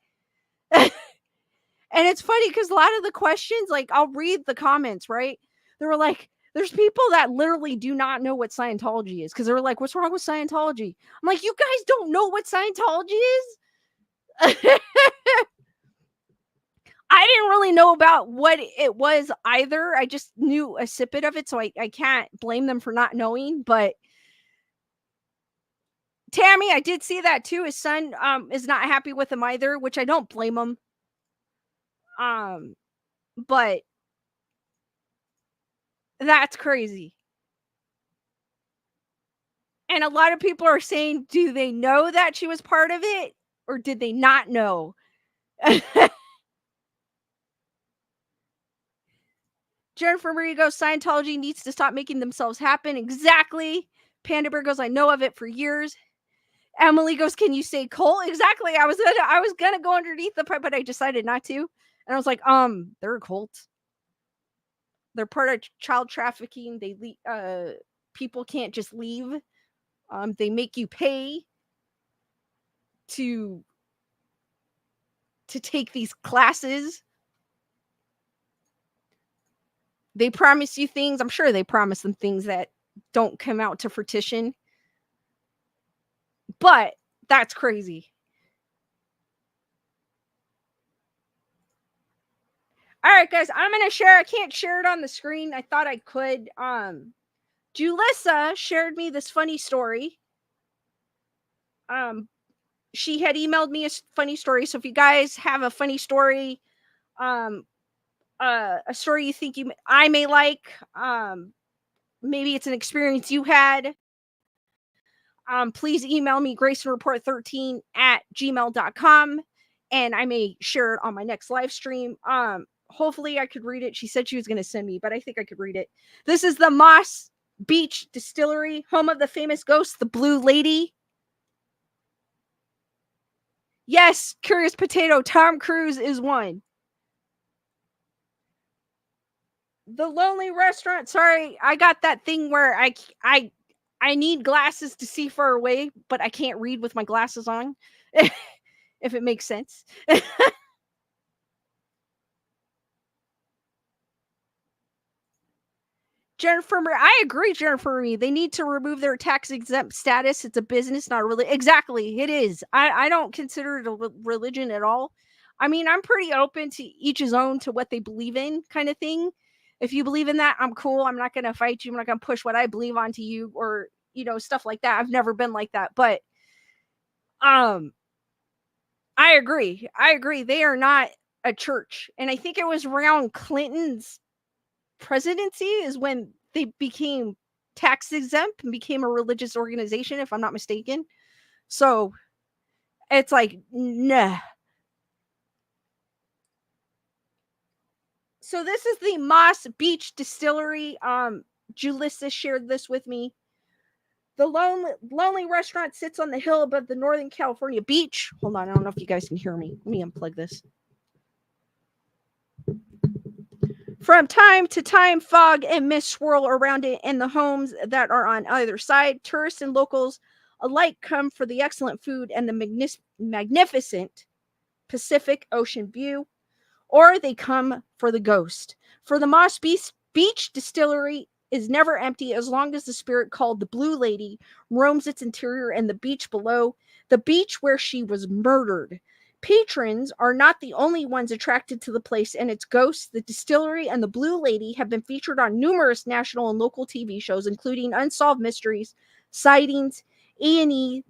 And it's funny because a lot of the questions, like I'll read the comments, right? They were like, there's people that literally do not know what Scientology is because they were like, what's wrong with Scientology? I'm like, you guys don't know what Scientology is? I didn't really know about what it was either. I just knew a snippet of it, so I can't blame them for not knowing. But Tammy, I did see that too. His son is not happy with him either, which I don't blame him. But that's crazy. And a lot of people are saying, do they know that she was part of it? Or did they not know? Jennifer Marie goes, Scientology needs to stop making themselves happen. Exactly. Panda Bear goes, I know of it for years. Emily goes, can you say cult? Exactly. I was gonna go underneath the pipe, but I decided not to. And I was like, they're a cult. They're part of child trafficking. They people can't just leave. They make you pay to take these classes. They promise you things. I'm sure they promise them things that don't come out to fruition. But that's crazy. All right, guys, I'm going to share. I can't share it on the screen. I thought I could. Julissa shared me this funny story. She had emailed me a funny story. So if you guys have a funny story, a story you think I may like. Maybe it's an experience you had. Please email me graysonreport13 at gmail.com and I may share it on my next live stream. Hopefully I could read it. She said she was going to send me, but I think I could read it. This is the Moss Beach Distillery, home of the famous ghost, the Blue Lady. Yes, Curious Potato, Tom Cruise is one. The Lonely Restaurant. Sorry, I got that thing where I need glasses to see far away, but I can't read with my glasses on. If it makes sense. Jennifer Marie, I agree, Jennifer Marie. They need to remove their tax exempt status. It's a business, not really. Exactly, it is. I don't consider it a religion at all. I mean, I'm pretty open to each his own to what they believe in, kind of thing. If you believe in that, I'm cool. I'm not going to fight you. I'm not going to push what I believe onto you, or stuff like that. I've never been like that, but um, I agree. I agree. They are not a church, and I think it was around Clinton's presidency is when they became tax exempt and became a religious organization, if I'm not mistaken. So it's like, nah. So this is the Moss Beach Distillery. Julissa shared this with me. The lonely restaurant sits on the hill above the Northern California beach. Hold on, I don't know if you guys can hear me. Let me unplug this. From time to time, fog and mist swirl around it and the homes that are on either side. Tourists and locals alike come for the excellent food and the magnificent Pacific Ocean view, or they come for the ghost. For the Moss Beach Distillery is never empty as long as the spirit called the Blue Lady roams its interior and the beach below, the beach where she was murdered. Patrons are not the only ones attracted to the place and its ghosts. The distillery and the Blue Lady have been featured on numerous national and local TV shows, including Unsolved Mysteries, Sightings, A&E,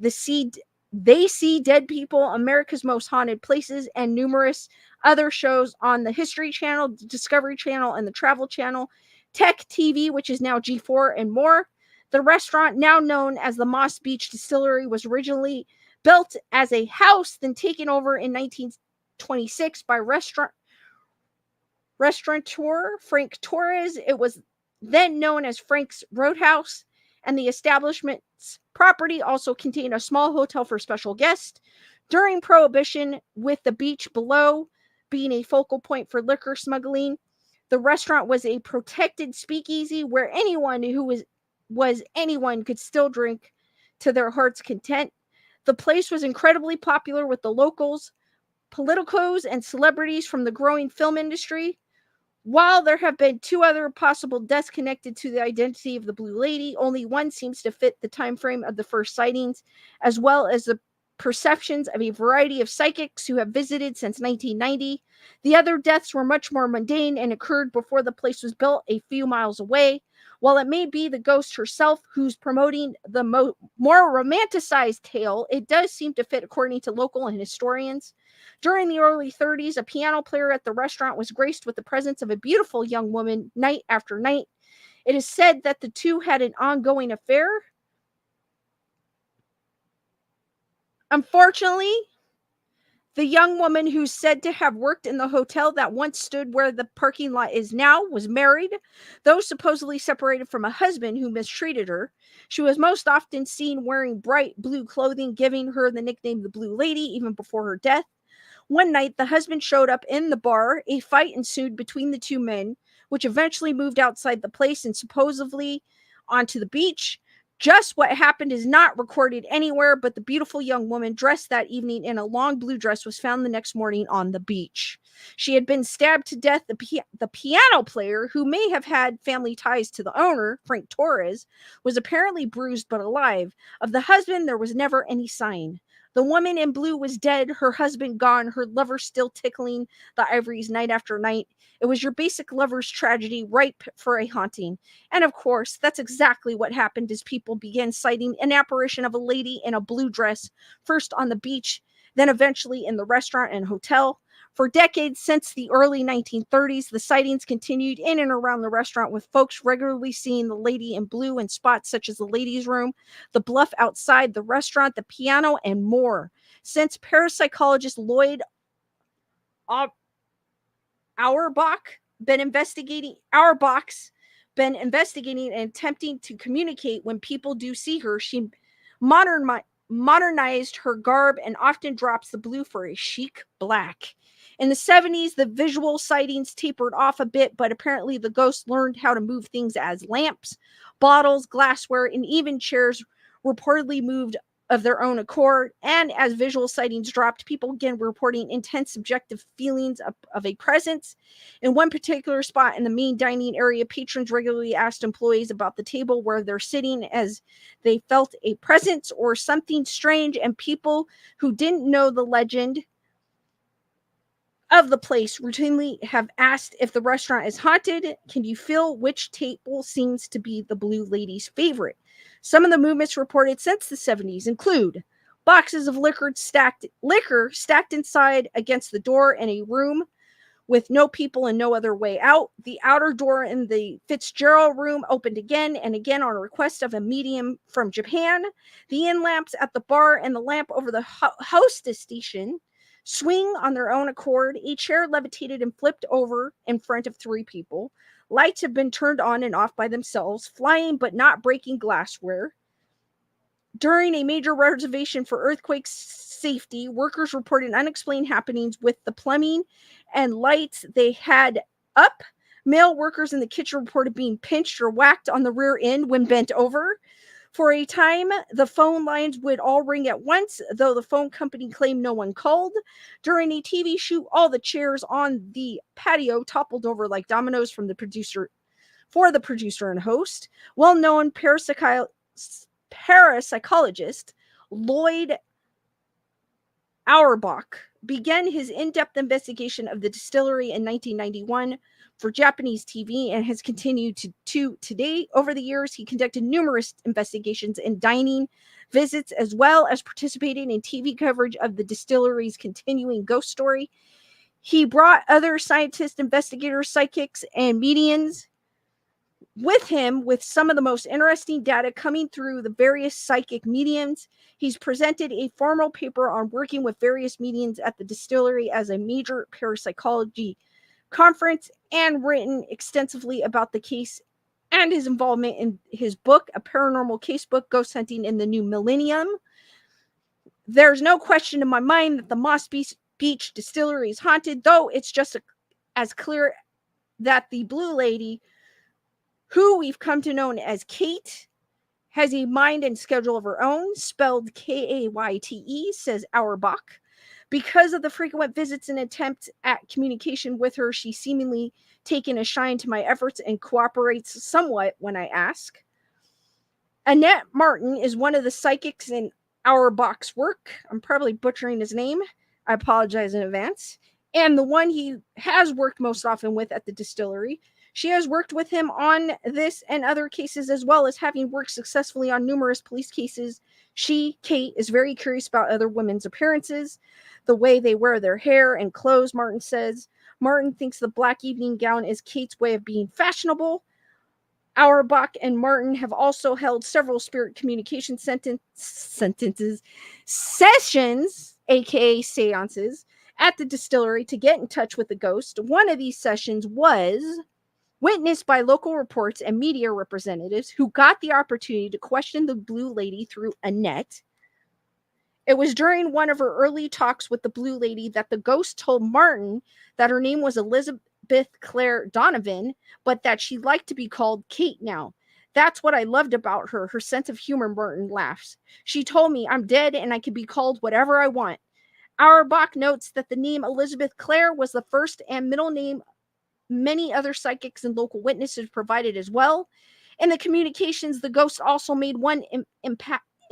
They See Dead People, America's Most Haunted Places, and numerous other shows on the History Channel, the Discovery Channel, and the Travel Channel, Tech TV, which is now G4, and more. The restaurant, now known as the Moss Beach Distillery, was originally built as a house, then taken over in 1926 by restaurateur Frank Torres. It was then known as Frank's Roadhouse, and the establishment's property also contained a small hotel for special guests. During Prohibition, with the beach below being a focal point for liquor smuggling, the restaurant was a protected speakeasy where anyone who was anyone could still drink to their heart's content. The place was incredibly popular with the locals, politicos, and celebrities from the growing film industry. While there have been 2 other possible deaths connected to the identity of the Blue Lady, only one seems to fit the time frame of the first sightings, as well as the perceptions of a variety of psychics who have visited since 1990. The other deaths were much more mundane and occurred before the place was built a few miles away. While it may be the ghost herself who's promoting the more romanticized tale, it does seem to fit according to local and historians. During the early 30s, a piano player at the restaurant was graced with the presence of a beautiful young woman night after night. It is said that the two had an ongoing affair. Unfortunately, the young woman who's said to have worked in the hotel that once stood where the parking lot is now was married, though supposedly separated from a husband who mistreated her. She was most often seen wearing bright blue clothing, giving her the nickname the Blue Lady even before her death. One night, the husband showed up in the bar. A fight ensued between the two men, which eventually moved outside the place and supposedly onto the beach. Just what happened is not recorded anywhere, but the beautiful young woman dressed that evening in a long blue dress was found the next morning on the beach. She had been stabbed to death. The piano player, who may have had family ties to the owner, Frank Torres, was apparently bruised but alive. Of the husband, there was never any sign. The woman in blue was dead, her husband gone, her lover still tickling the ivories night after night. It was your basic lover's tragedy, ripe for a haunting. And of course, that's exactly what happened as people began citing an apparition of a lady in a blue dress, first on the beach, then eventually in the restaurant and hotel. For decades since the early 1930s, the sightings continued in and around the restaurant, with folks regularly seeing the lady in blue in spots such as the ladies' room, the bluff outside the restaurant, the piano, and more. Since parapsychologist Lloyd Auerbach been investigating and attempting to communicate when people do see her, she modernized her garb and often drops the blue for a chic black. In the 70s, the visual sightings tapered off a bit, but apparently the ghost learned how to move things as lamps, bottles, glassware, and even chairs reportedly moved of their own accord. And as visual sightings dropped, people began reporting intense subjective feelings of a presence. In one particular spot in the main dining area, patrons regularly asked employees about the table where they're sitting, as they felt a presence or something strange, and people who didn't know the legend of the place routinely have asked if the restaurant is haunted. Can you feel which table seems to be the blue lady's favorite? Some of the movements reported since the 70s include boxes of liquor stacked inside against the door in a room with no people and no other way out. The outer door in the Fitzgerald room opened again and again on a request of a medium from Japan. The inn lamps at the bar and the lamp over the hostess station swing on their own accord. A chair levitated and flipped over in front of 3 people. Lights have been turned on and off by themselves, flying but not breaking glassware. During a major reservation for earthquake safety, workers reported unexplained happenings with the plumbing and lights they had up. Male workers in the kitchen reported being pinched or whacked on the rear end when bent over. For a time, the phone lines would all ring at once, though the phone company claimed no one called. During a TV shoot, all the chairs on the patio toppled over like dominoes for the producer and host. Well-known parapsychologist Lloyd Auerbach began his in-depth investigation of the distillery in 1991 for Japanese TV and has continued to today. Over the years, he conducted numerous investigations and dining visits, as well as participating in TV coverage of the distillery's continuing ghost story. He brought other scientists, investigators, psychics, and mediums with him, with some of the most interesting data coming through the various psychic mediums. He's presented a formal paper on working with various mediums at the distillery as a major parapsychology conference, and written extensively about the case and his involvement in his book, A Paranormal Casebook, Ghost Hunting in the New Millennium. There's no question in my mind that the Moss Beach Distillery is haunted, though it's just as clear that the Blue Lady, who we've come to know as Kate, has a mind and schedule of her own, spelled Kayte, says Auerbach. Because of the frequent visits and attempts at communication with her, she's seemingly taken a shine to my efforts and cooperates somewhat when I ask. Annette Martin is one of the psychics in Auerbach's work. I'm probably butchering his name. I apologize in advance. And the one he has worked most often with at the distillery. She has worked with him on this and other cases, as well as having worked successfully on numerous police cases. She, Kate, is very curious about other women's appearances, the way they wear their hair and clothes, Martin says. Martin thinks the black evening gown is Kate's way of being fashionable. Auerbach and Martin have also held several spirit communication sessions, aka seances, at the distillery to get in touch with the ghost. One of these sessions was witnessed by local reports and media representatives who got the opportunity to question the Blue Lady through Annette. It was during one of her early talks with the Blue Lady that the ghost told Martin that her name was Elizabeth Claire Donovan, but that she liked to be called Kate now. That's what I loved about her, her sense of humor, Martin laughs. She told me I'm dead and I can be called whatever I want. Auerbach notes that the name Elizabeth Claire was the first and middle name many other psychics and local witnesses provided as well. In the communications, the ghost also made one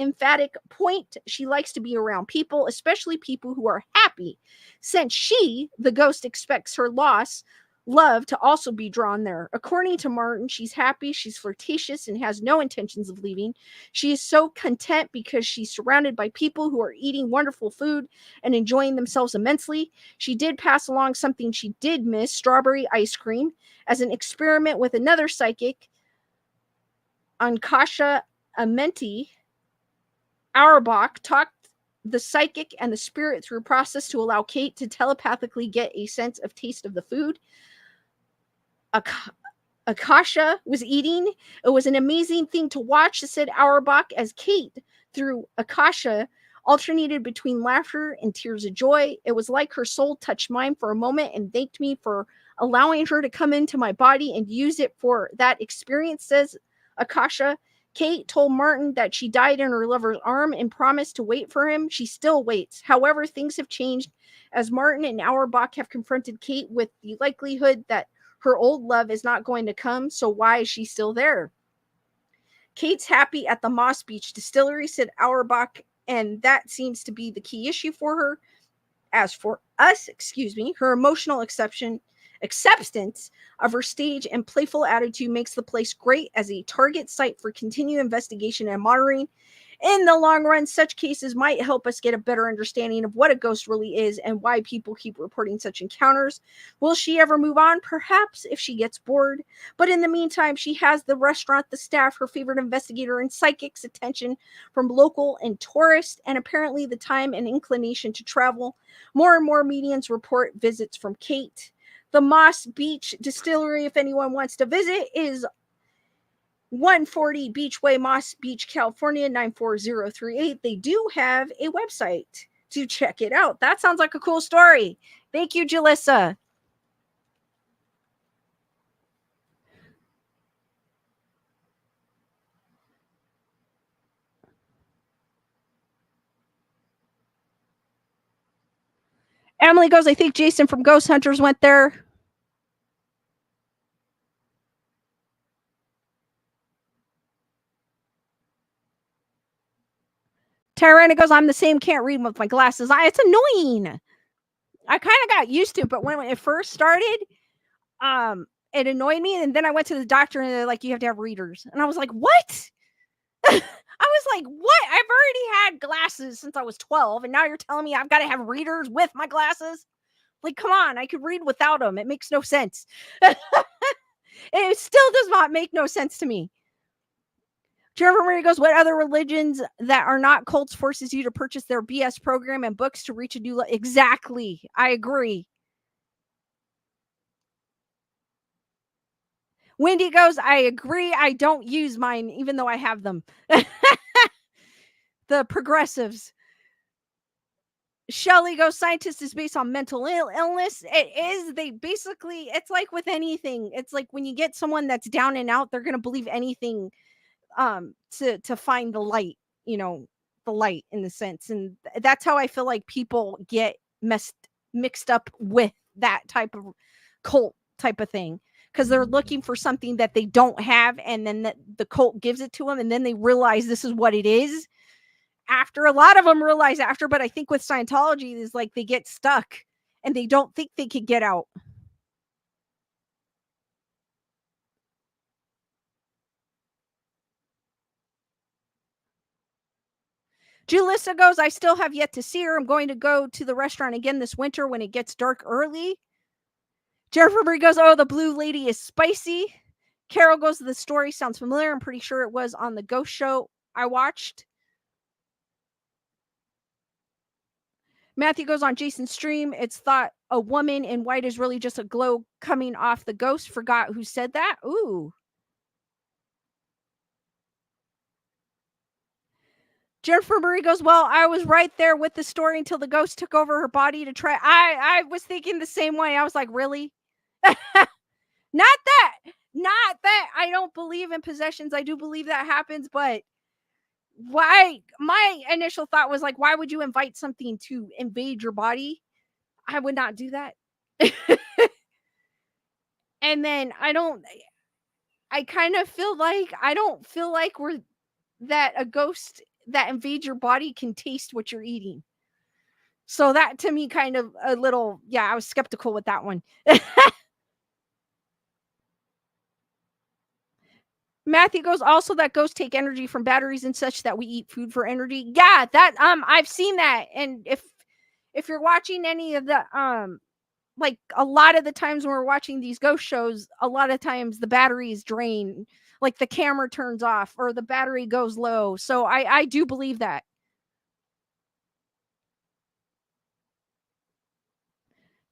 emphatic point. She likes to be around people, especially people who are happy, since she, the ghost, expects her loss love to also be drawn there. According to Martin, she's happy, she's flirtatious, and has no intentions of leaving. She is so content because she's surrounded by people who are eating wonderful food and enjoying themselves immensely. She did pass along something she did miss, strawberry ice cream, as an experiment with another psychic, Ankasha Amenti Auerbach, talked the psychic and the spirit through a process to allow Kate to telepathically get a sense of taste of the food Akasha was eating. It was an amazing thing to watch, said Auerbach, as Kate, through Akasha, alternated between laughter and tears of joy. It was like her soul touched mine for a moment and thanked me for allowing her to come into my body and use it for that experience, says Akasha. Kate told Martin that she died in her lover's arm and promised to wait for him. She still waits. However, things have changed as Martin and Auerbach have confronted Kate with the likelihood that her old love is not going to come, so why is she still there? Kate's happy at the Moss Beach distillery, said Auerbach, and that seems to be the key issue for her. As for us, her emotional acceptance of her stage and playful attitude makes the place great as a target site for continued investigation and monitoring. In the long run, such cases might help us get a better understanding of what a ghost really is and why people keep reporting such encounters. Will she ever move on? Perhaps, if she gets bored. But in the meantime, she has the restaurant, the staff, her favorite investigator, and psychics' attention from local and tourists, and apparently the time and inclination to travel. More and more mediums report visits from Kate. The Moss Beach Distillery, if anyone wants to visit, is 140 Beachway, Moss Beach, California, 94038. They do have a website to check it out. That sounds like a cool story. Thank you, Jalissa. Emily goes, I think Jason from Ghost Hunters went there. Tarana goes, I'm the same, can't read with my glasses. It's annoying. I kind of got used to it, but when it first started, it annoyed me. And then I went to the doctor and they're like, you have to have readers. And I was like, what? I was like, what? I've already had glasses since I was 12. And now you're telling me I've got to have readers with my glasses? Like, come on, I could read without them. It makes no sense. It still does not make no sense to me. Jennifer Marie goes, what other religions that are not cults forces you to purchase their BS program and books to reach a new level? Exactly. I agree. Wendy goes, I agree. I don't use mine, even though I have them. The progressives. Shelley goes, scientist is based on mental illness. It is. They basically, it's like with anything. It's like when you get someone that's down and out, they're going to believe anything to find the light, the light in the sense. And that's how I feel like people get mixed up with that type of cult type of thing, because they're looking for something that they don't have, and then the cult gives it to them, and then they realize this is what it is after. A lot of them realize after, but I think with Scientology is like they get stuck and they don't think they could get out. Julissa goes, I still have yet to see her. I'm going to go to the restaurant again this winter when it gets dark early. Jennifer Marie goes, oh, the blue lady is spicy. Carol goes, the story sounds familiar. I'm pretty sure it was on the ghost show I watched. Matthew goes, on Jason's stream, it's thought a woman in white is really just a glow coming off the ghost. Forgot who said that. Ooh. Jennifer Marie goes, well, I was right there with the story until the ghost took over her body to try. I was thinking the same way. I was like, really? Not that I don't believe in possessions. I do believe that happens, but why? My initial thought was like, why would you invite something to invade your body? I would not do that. And then I kind of feel like I don't feel like that a ghost that invades your body can taste what you're eating. So that to me kind of a little, I was skeptical with that one. Matthew goes, also that ghosts take energy from batteries and such that we eat food for energy. Yeah, that I've seen that. And if you're watching any of the like a lot of the times when we're watching these ghost shows, a lot of times the batteries drain, like the camera turns off or the battery goes low. So I do believe that.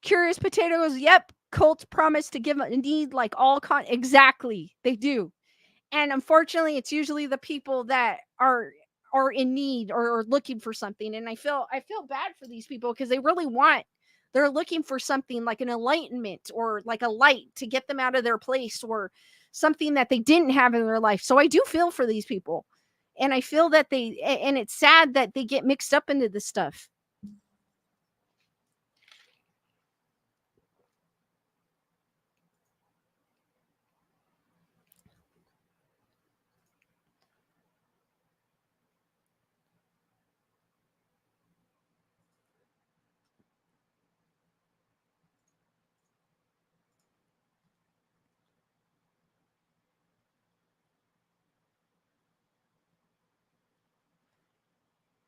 Curious Potato goes, yep, cults promise to give a need like all exactly. They do. And unfortunately, it's usually the people that are in need or are looking for something. And I feel bad for these people because they're looking for something like an enlightenment or like a light to get them out of their place or something that they didn't have in their life. So I do feel for these people. And I feel that and it's sad that they get mixed up into this stuff.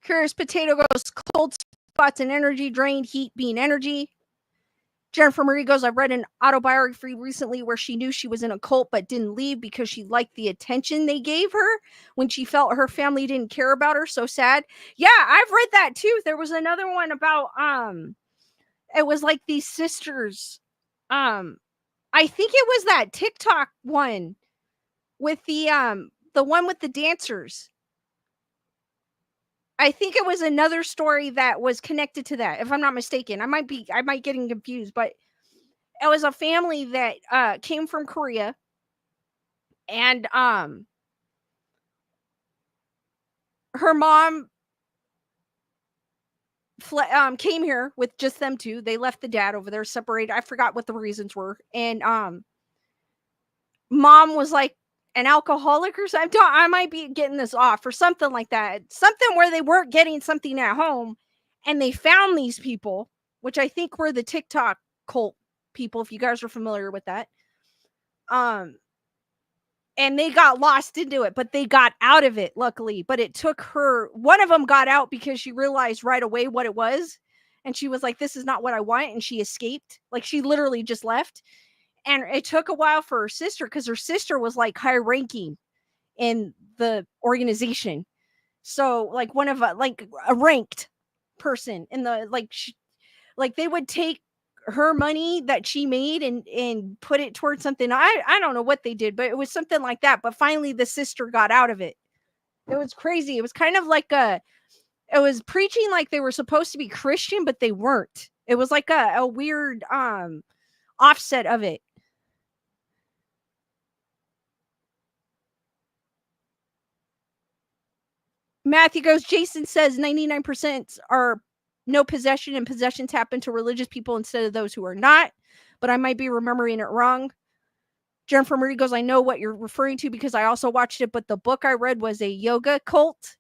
Curious Potato goes, cold spots and energy drained, heat being energy. Jennifer Marie goes, I read an autobiography recently where she knew she was in a cult but didn't leave because she liked the attention they gave her when she felt her family didn't care about her. So sad. Yeah, I've read that too. There was another one about it was like these sisters. I think it was that TikTok one with the one with the dancers. I think it was another story that was connected to that, if I'm not mistaken. I might getting confused, but it was a family that came from Korea, and her mom came here with just them two. They left the dad over there separated. I forgot what the reasons were, and mom was like an alcoholic or something. I might be getting this off or something like that. Something where they weren't getting something at home, and they found these people, which I think were the TikTok cult people. If you guys are familiar with that, and they got lost into it, but they got out of it, luckily. But it took her, one of them got out because she realized right away what it was. And she was like, this is not what I want. And she escaped. Like, she literally just left. And it took a while for her sister because her sister was like high ranking in the organization. So, like, one of like a ranked person in the, like they would take her money that she made and put it towards something. I don't know what they did, but it was something like that. But finally the sister got out of it. It was crazy. It was kind of like it was preaching like they were supposed to be Christian, but they weren't. It was like a weird offset of it. Matthew goes, Jason says 99% are no possession, and possessions happen to religious people instead of those who are not. But I might be remembering it wrong. Jennifer Marie goes, I know what you're referring to because I also watched it, but the book I read was a yoga cult.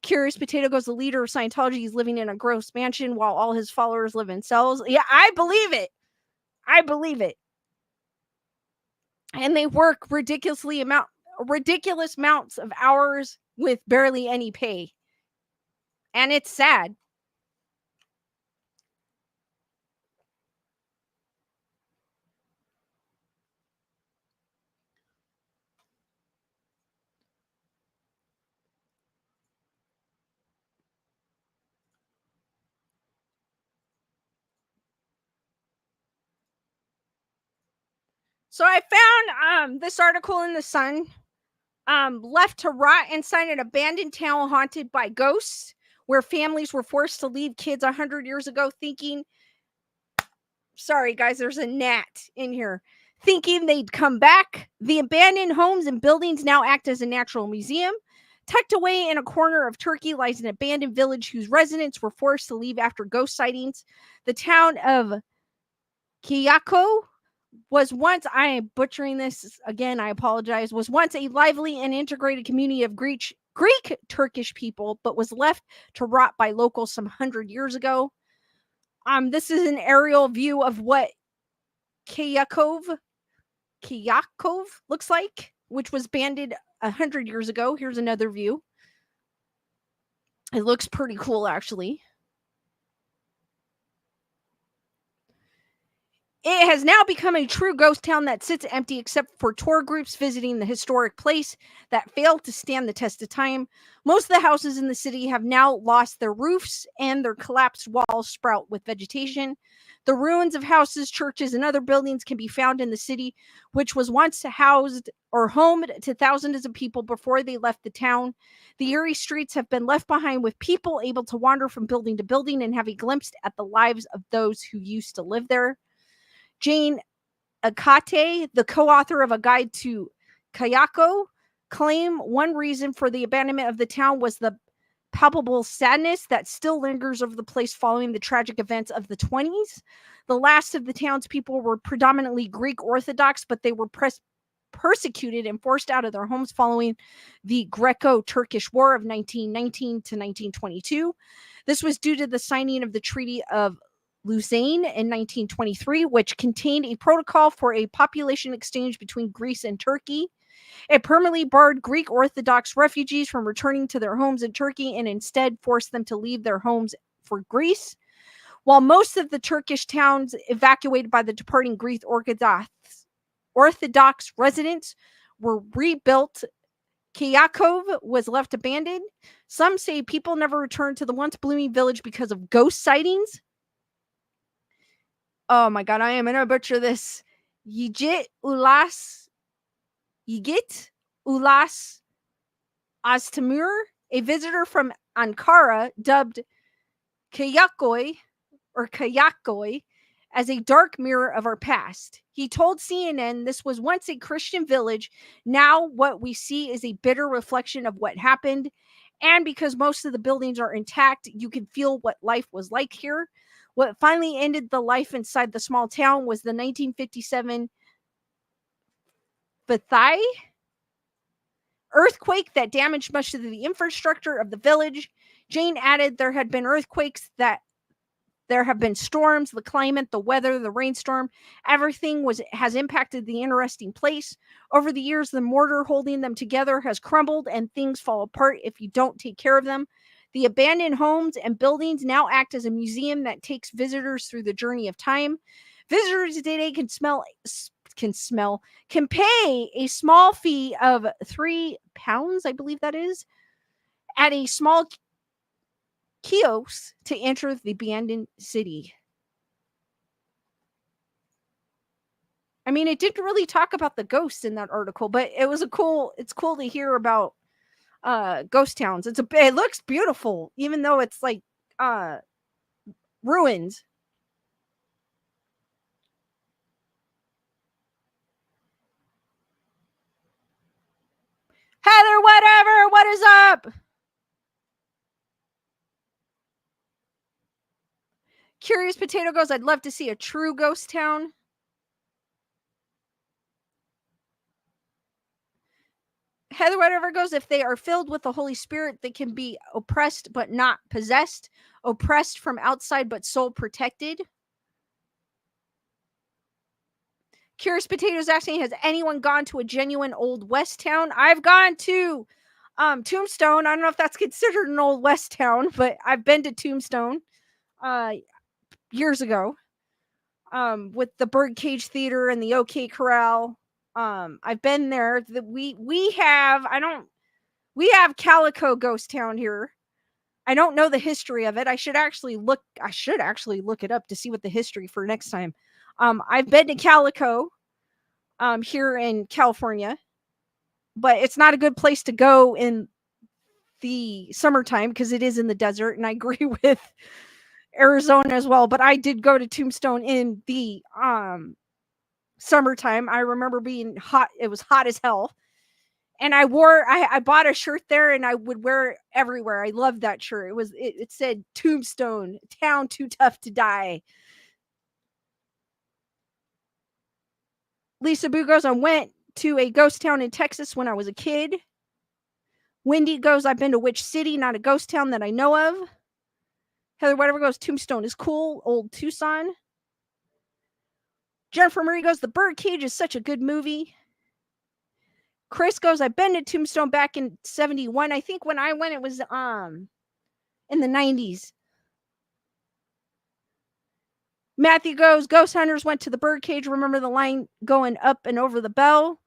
Curious Potato goes, the leader of Scientology is living in a gross mansion while all his followers live in cells. Yeah, I believe it. I believe it. And they work ridiculous amounts of hours with barely any pay. And it's sad. So I found this article in the Sun. Left to rot inside an abandoned town haunted by ghosts, where families were forced to leave kids 100 years ago thinking, sorry guys, there's a gnat in here, thinking they'd come back. The abandoned homes and buildings now act as a natural museum. Tucked away in a corner of Turkey lies an abandoned village whose residents were forced to leave after ghost sightings. The town of Kiyako was once, I am butchering this again, I apologize, was once a lively and integrated community of Greek Turkish people, but was left to rot by locals some 100 years ago. This is an aerial view of what Kiyakov looks like. which was abandoned 100 years ago. Here's another view. It looks pretty cool, actually. It has now become a true ghost town that sits empty except for tour groups visiting the historic place that failed to stand the test of time. Most of the houses in the city have now lost their roofs and their collapsed walls sprout with vegetation. The ruins of houses, churches, and other buildings can be found in the city, which was once housed or homed to thousands of people before they left the town. The eerie streets have been left behind with people able to wander from building to building and have a glimpse at the lives of those who used to live there. Jane Akate, the co-author of A Guide to Kayako, claim one reason for the abandonment of the town was the palpable sadness that still lingers over the place following the tragic events of the 20s. The last of the town's people were predominantly Greek Orthodox, but they were persecuted and forced out of their homes following the Greco-Turkish War of 1919 to 1922. This was due to the signing of the Treaty of Lausanne in 1923, which contained a protocol for a population exchange between Greece and Turkey. It permanently barred Greek Orthodox refugees from returning to their homes in Turkey and instead forced them to leave their homes for Greece. While most of the Turkish towns evacuated by the departing Greek Orthodox residents were rebuilt, Kyakov was left abandoned. Some say people never returned to the once blooming village because of ghost sightings. Oh my god, I am gonna butcher this. Yigit Ulas Astamur, a visitor from Ankara, dubbed Kayakoi as a dark mirror of our past. He told CNN this was once a Christian village. Now what we see is a bitter reflection of what happened. And because most of the buildings are intact, you can feel what life was like here. What finally ended the life inside the small town was the 1957 Fathai earthquake that damaged much of the infrastructure of the village. Jane added there had been earthquakes, that there have been storms, the climate, the weather, the rainstorm, everything has impacted the interesting place. Over the years, the mortar holding them together has crumbled and things fall apart if you don't take care of them. The abandoned homes and buildings now act as a museum that takes visitors through the journey of time. Visitors today can pay a small fee of £3, I believe that is, at a small kiosk to enter the abandoned city. I mean, it didn't really talk about the ghosts in that article, but it's cool to hear about ghost towns. It looks beautiful, even though it's like ruins. Heather, whatever, what is up? Curious Potato goes, I'd love to see a true ghost town. Heather, whatever goes, if they are filled with the Holy Spirit, they can be oppressed but not possessed, oppressed from outside but soul protected. Curious Potatoes asking, has anyone gone to a genuine Old West town? I've gone to Tombstone. I don't know if that's considered an Old West town, but I've been to Tombstone years ago with the Birdcage Theater and the OK Corral. I've been there. We have Calico Ghost Town here. I don't know the history of it. I should actually look it up to see what the history for next time. I've been to Calico here in California, but it's not a good place to go in the summertime because it is in the desert, and I agree with Arizona as well. But I did go to Tombstone in the summertime. I remember being hot. It was hot as hell. And I bought a shirt there and I would wear it everywhere. I loved that shirt. It said Tombstone, town too tough to die. Lisa Boo goes, I went to a ghost town in Texas when I was a kid. Wendy goes, I've been to Witch City, not a ghost town that I know of. Heather whatever goes, Tombstone is cool. Old Tucson. Jennifer Marie goes, The Birdcage is such a good movie. Chris goes, I've been to Tombstone back in 71. I think when I went, it was in the 90s. Matthew goes, ghost hunters went to the birdcage. Remember the line going up and over the bell?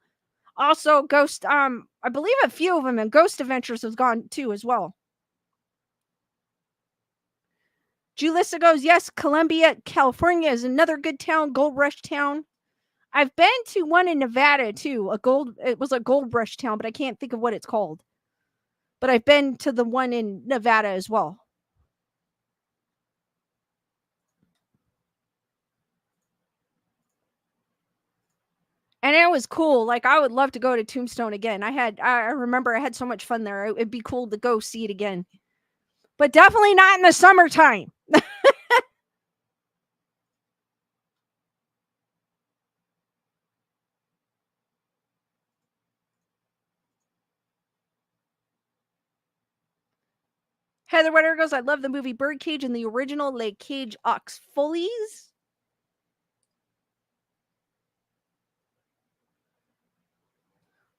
Also, ghost, I believe a few of them, and Ghost Adventures has gone too as well. Julissa goes, yes, Columbia, California is another good town, gold rush town. I've been to one in Nevada too. It was a gold rush town, but I can't think of what it's called. But I've been to the one in Nevada as well. And it was cool. Like, I would love to go to Tombstone again. I remember I had so much fun there. It'd be cool to go see it again. But definitely not in the summertime. Heather Wetter goes, I love the movie Birdcage and the original Les Cage aux Folies.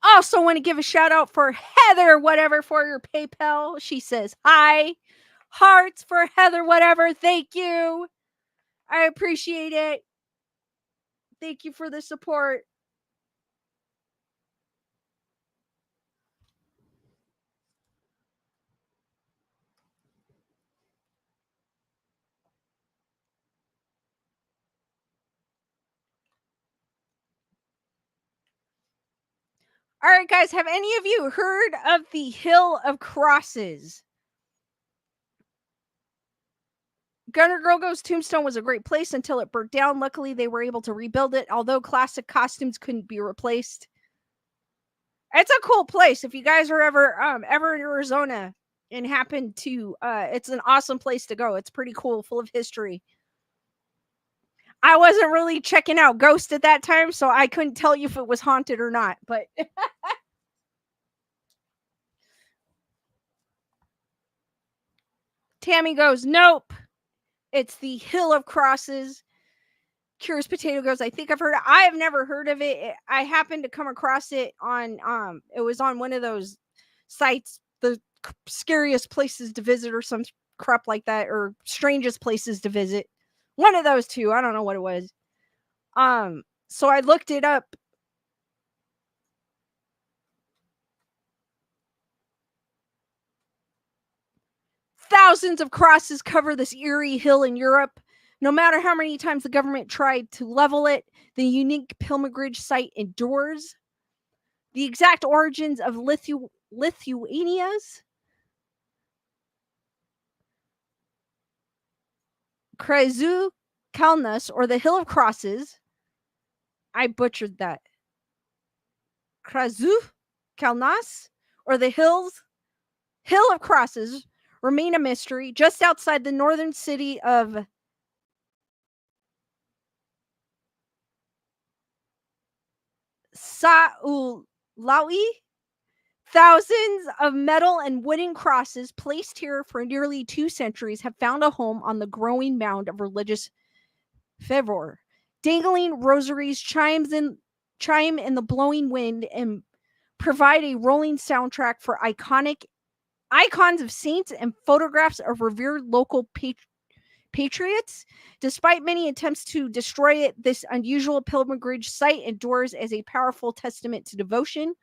Also want to give a shout out for Heather Whatever for your PayPal. She says, hi. Hearts for Heather Whatever. Thank you. I appreciate it. Thank you for the support. All right, guys, have any of you heard of the Hill of Crosses? Gunner Girl Goes Tombstone was a great place until it burnt down. Luckily, they were able to rebuild it, although classic costumes couldn't be replaced. It's a cool place. If you guys are ever in Arizona and happen to, it's an awesome place to go. It's pretty cool, full of history. I wasn't really checking out Ghost at that time, so I couldn't tell you if it was haunted or not, but Tammy goes, nope. It's the Hill of Crosses. Curious Potato goes, I think I've heard it. I have never heard of it. I happened to come across it on it was on one of those sites, the scariest places to visit or some crap like that, or strangest places to visit. One of those two. I don't know what it was. So I looked it up. Thousands of crosses cover this eerie hill in Europe. No matter how many times the government tried to level it, the unique pilgrimage site endures. The exact origins of Lithuania's Krezu Kalnas, or the Hill of Crosses. I butchered that. Krezu Kalnas, or the Hill of Crosses, remain a mystery just outside the northern city of Saulawi. Thousands of metal and wooden crosses placed here for nearly 2 centuries have found a home on the growing mound of religious fervor. Dangling rosaries chime in the blowing wind and provide a rolling soundtrack for icons of saints and photographs of revered local patriots. Despite many attempts to destroy it, this unusual pilgrimage site endures as a powerful testament to devotion.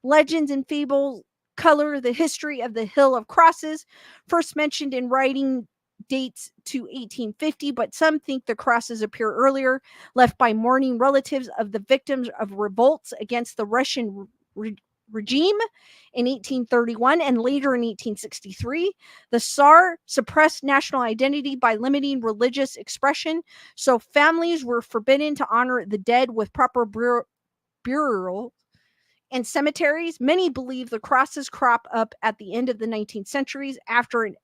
Legends and fables color the history of the Hill of Crosses, first mentioned in writing dates to 1850, but some think the crosses appear earlier, left by mourning relatives of the victims of revolts against the Russian regime in 1831 and later in 1863. The Tsar suppressed national identity by limiting religious expression, so families were forbidden to honor the dead with proper burial. In cemeteries, many believe the crosses crop up at the end of the 19th centuries after an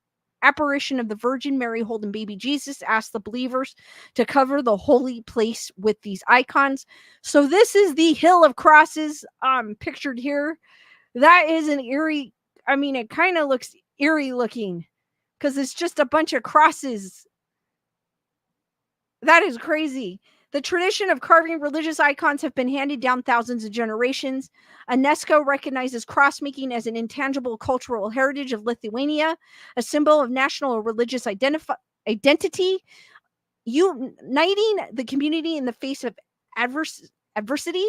apparition of the Virgin Mary holding baby Jesus asked the believers to cover the holy place with these icons. So this is the Hill of Crosses pictured here. That is an eerie, I mean, it kind of looks eerie looking because it's just a bunch of crosses. That is crazy. The tradition of carving religious icons have been handed down thousands of generations. UNESCO recognizes cross-making as an intangible cultural heritage of Lithuania, a symbol of national or religious identity, uniting the community in the face of adversity.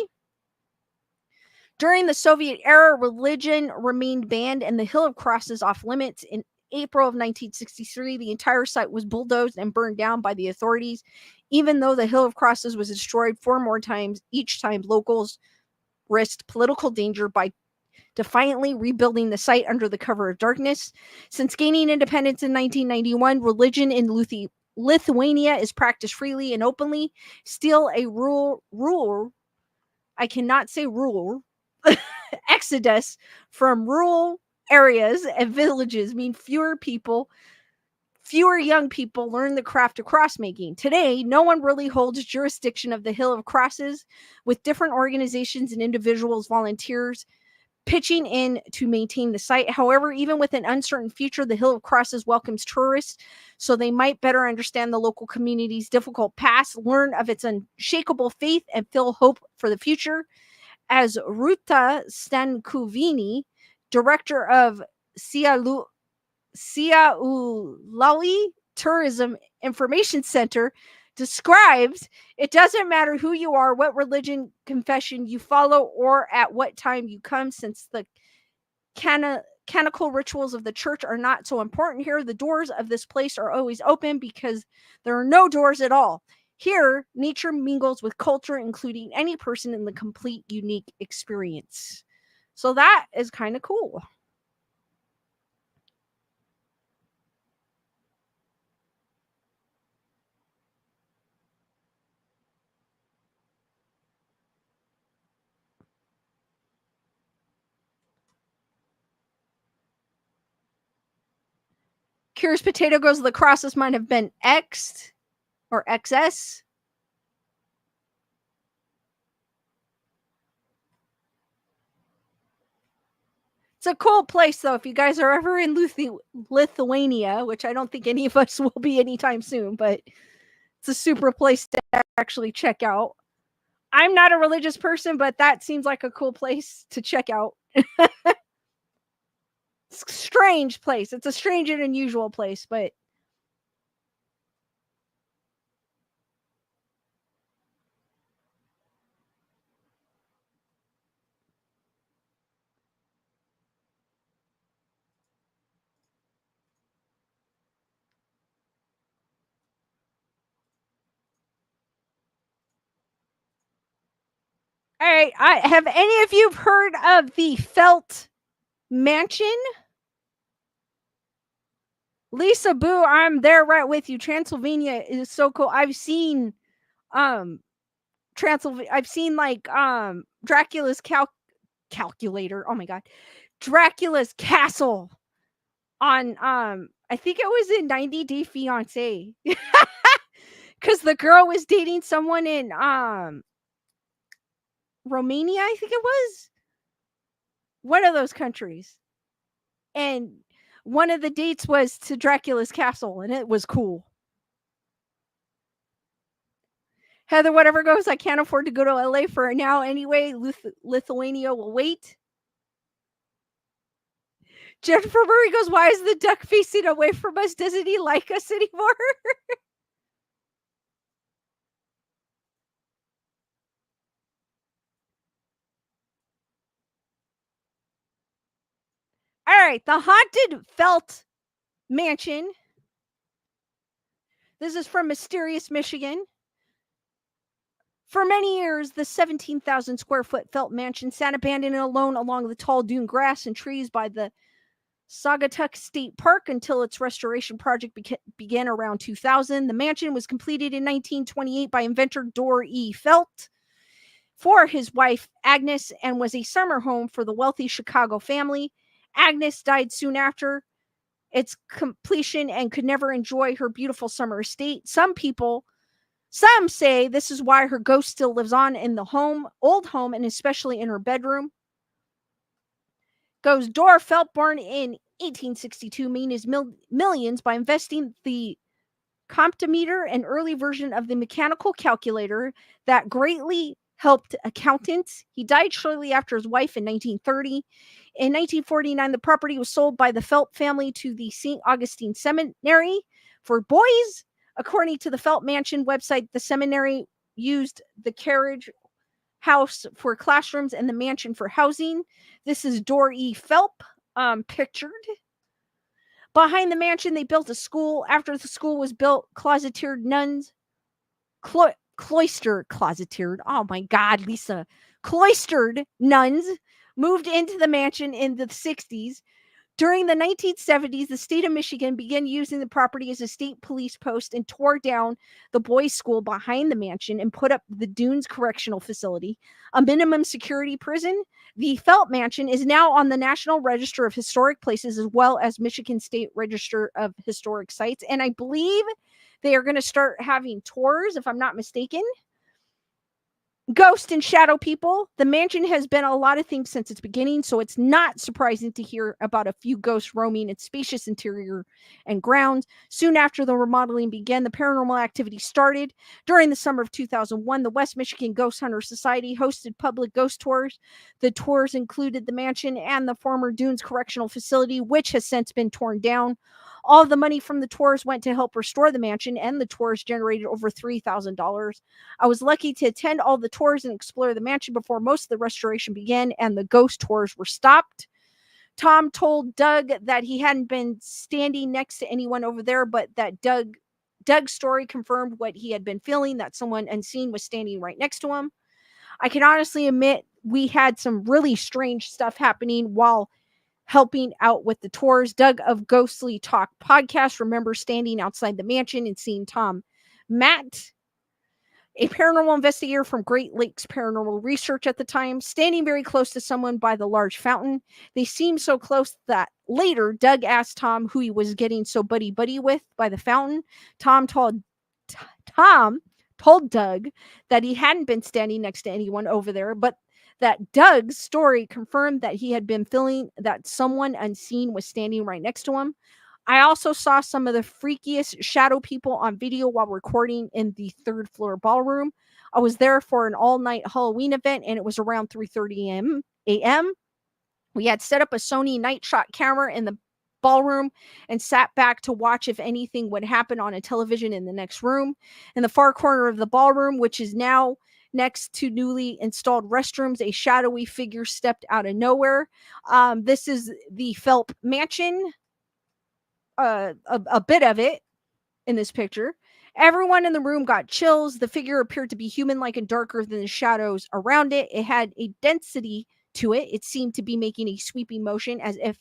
During the Soviet era, religion remained banned and the Hill of Crosses off limits. In April of 1963, the entire site was bulldozed and burned down by the authorities, even though the Hill of Crosses was destroyed 4 more times, each time locals risked political danger by defiantly rebuilding the site under the cover of darkness. Since gaining independence in 1991, religion in Lithuania is practiced freely and openly. Still a rule I cannot say rule exodus from rural areas and villages mean fewer young people learn the craft of cross making. Today, no one really holds jurisdiction of the Hill of Crosses, with different organizations and individuals, volunteers pitching in to maintain the site. However, even with an uncertain future, the Hill of Crosses welcomes tourists so they might better understand the local community's difficult past, learn of its unshakable faith, and feel hope for the future. As Ruta Stankuvini, director of Siaulaui Tourism Information Center, describes, it doesn't matter who you are, what religion confession you follow, or at what time you come, since the canonical rituals of the church are not so important here. The doors of this place are always open because there are no doors at all. Here, nature mingles with culture, including any person in the complete unique experience. So that is kind of cool. Curious Potato goes, the crosses might have been X'd or XS. It's a cool place, though. If you guys are ever in Lithuania, which I don't think any of us will be anytime soon, but it's a super place to actually check out. I'm not a religious person, but that seems like a cool place to check out. Strange place. It's a strange and unusual place, but all right. Have any of you heard of the Felt Mansion? Lisa Boo, I'm there right with you. Transylvania is so cool. I've seen Transylvania. I've seen like Dracula's calculator. Oh my god. Dracula's castle on I think it was in 90 Day Fiance. Cuz the girl was dating someone in Romania, I think it was. One of those countries. And one of the dates was to Dracula's castle, and it was cool. Heather, whatever goes, I can't afford to go to LA for now anyway. Lithuania will wait. Jennifer Murray goes, why is the duck facing away from us? Doesn't he like us anymore? All right, the haunted Felt Mansion. This is from Mysterious, Michigan. For many years, the 17,000 square foot Felt Mansion sat abandoned and alone along the tall dune grass and trees by the Saugatuck State Park until its restoration project began around 2000. The mansion was completed in 1928 by inventor Dorr E. Felt for his wife Agnes and was a summer home for the wealthy Chicago family. Agnes died soon after its completion and could never enjoy her beautiful summer estate. Some say this is why her ghost still lives on in the old home, and especially in her bedroom. Goes Dorr Felt, born in 1862, made his millions by investing the comptometer, an early version of the mechanical calculator that greatly helped accountants. He died shortly after his wife in 1930. In 1949, the property was sold by the Phelps family to the St. Augustine Seminary for boys. According to the Phelps Mansion website, the seminary used the carriage house for classrooms and the mansion for housing. This is Dor E. Phelps pictured. Behind the mansion, they built a school. After the school was built, cloistered nuns, cloistered, oh my God, Lisa, cloistered nuns moved into the mansion in the 60s. During the 1970s, the state of Michigan began using the property as a state police post and tore down the boys' school behind the mansion and put up the Dunes Correctional Facility, a minimum security prison. The Phelps Mansion is now on the National Register of Historic Places as well as Michigan State Register of Historic Sites. And I believe they are going to start having tours, if I'm not mistaken. Ghost and shadow people. The mansion has been a lot of things since its beginning, so it's not surprising to hear about a few ghosts roaming its spacious interior and grounds. Soon after the remodeling began, the paranormal activity started. During the summer of 2001, the West Michigan Ghost Hunter Society hosted public ghost tours. The tours included the mansion and the former Dunes Correctional Facility, which has since been torn down. All of the money from the tours went to help restore the mansion, and the tours generated over $3,000. I was lucky to attend all the tours and explore the mansion before most of the restoration began and the ghost tours were stopped. Tom told Doug that he hadn't been standing next to anyone over there, but that Doug's story confirmed what he had been feeling, that someone unseen was standing right next to him. I can honestly admit we had some really strange stuff happening while helping out with the tours. Doug of Ghostly Talk podcast remembers standing outside the mansion and seeing Tom Matt, a paranormal investigator from Great Lakes Paranormal Research at the time, standing very close to someone by the large fountain. They seemed so close that later Doug asked Tom who he was getting so buddy-buddy with by the fountain. Tom told Doug that he hadn't been standing next to anyone over there, but that Doug's story confirmed that he had been feeling that someone unseen was standing right next to him. I also saw some of the freakiest shadow people on video while recording in the third floor ballroom. I was there for an all-night Halloween event, and it was around 3:30 a.m. We had set up a Sony night shot camera in the ballroom and sat back to watch if anything would happen on a television in the next room. In the far corner of the ballroom, which is now next to newly installed restrooms, a shadowy figure stepped out of nowhere. This is the Phelps Mansion. A bit of it in this picture. Everyone in the room got chills. The figure appeared to be human-like and darker than the shadows around it. It had a density to it. It seemed to be making a sweeping motion as if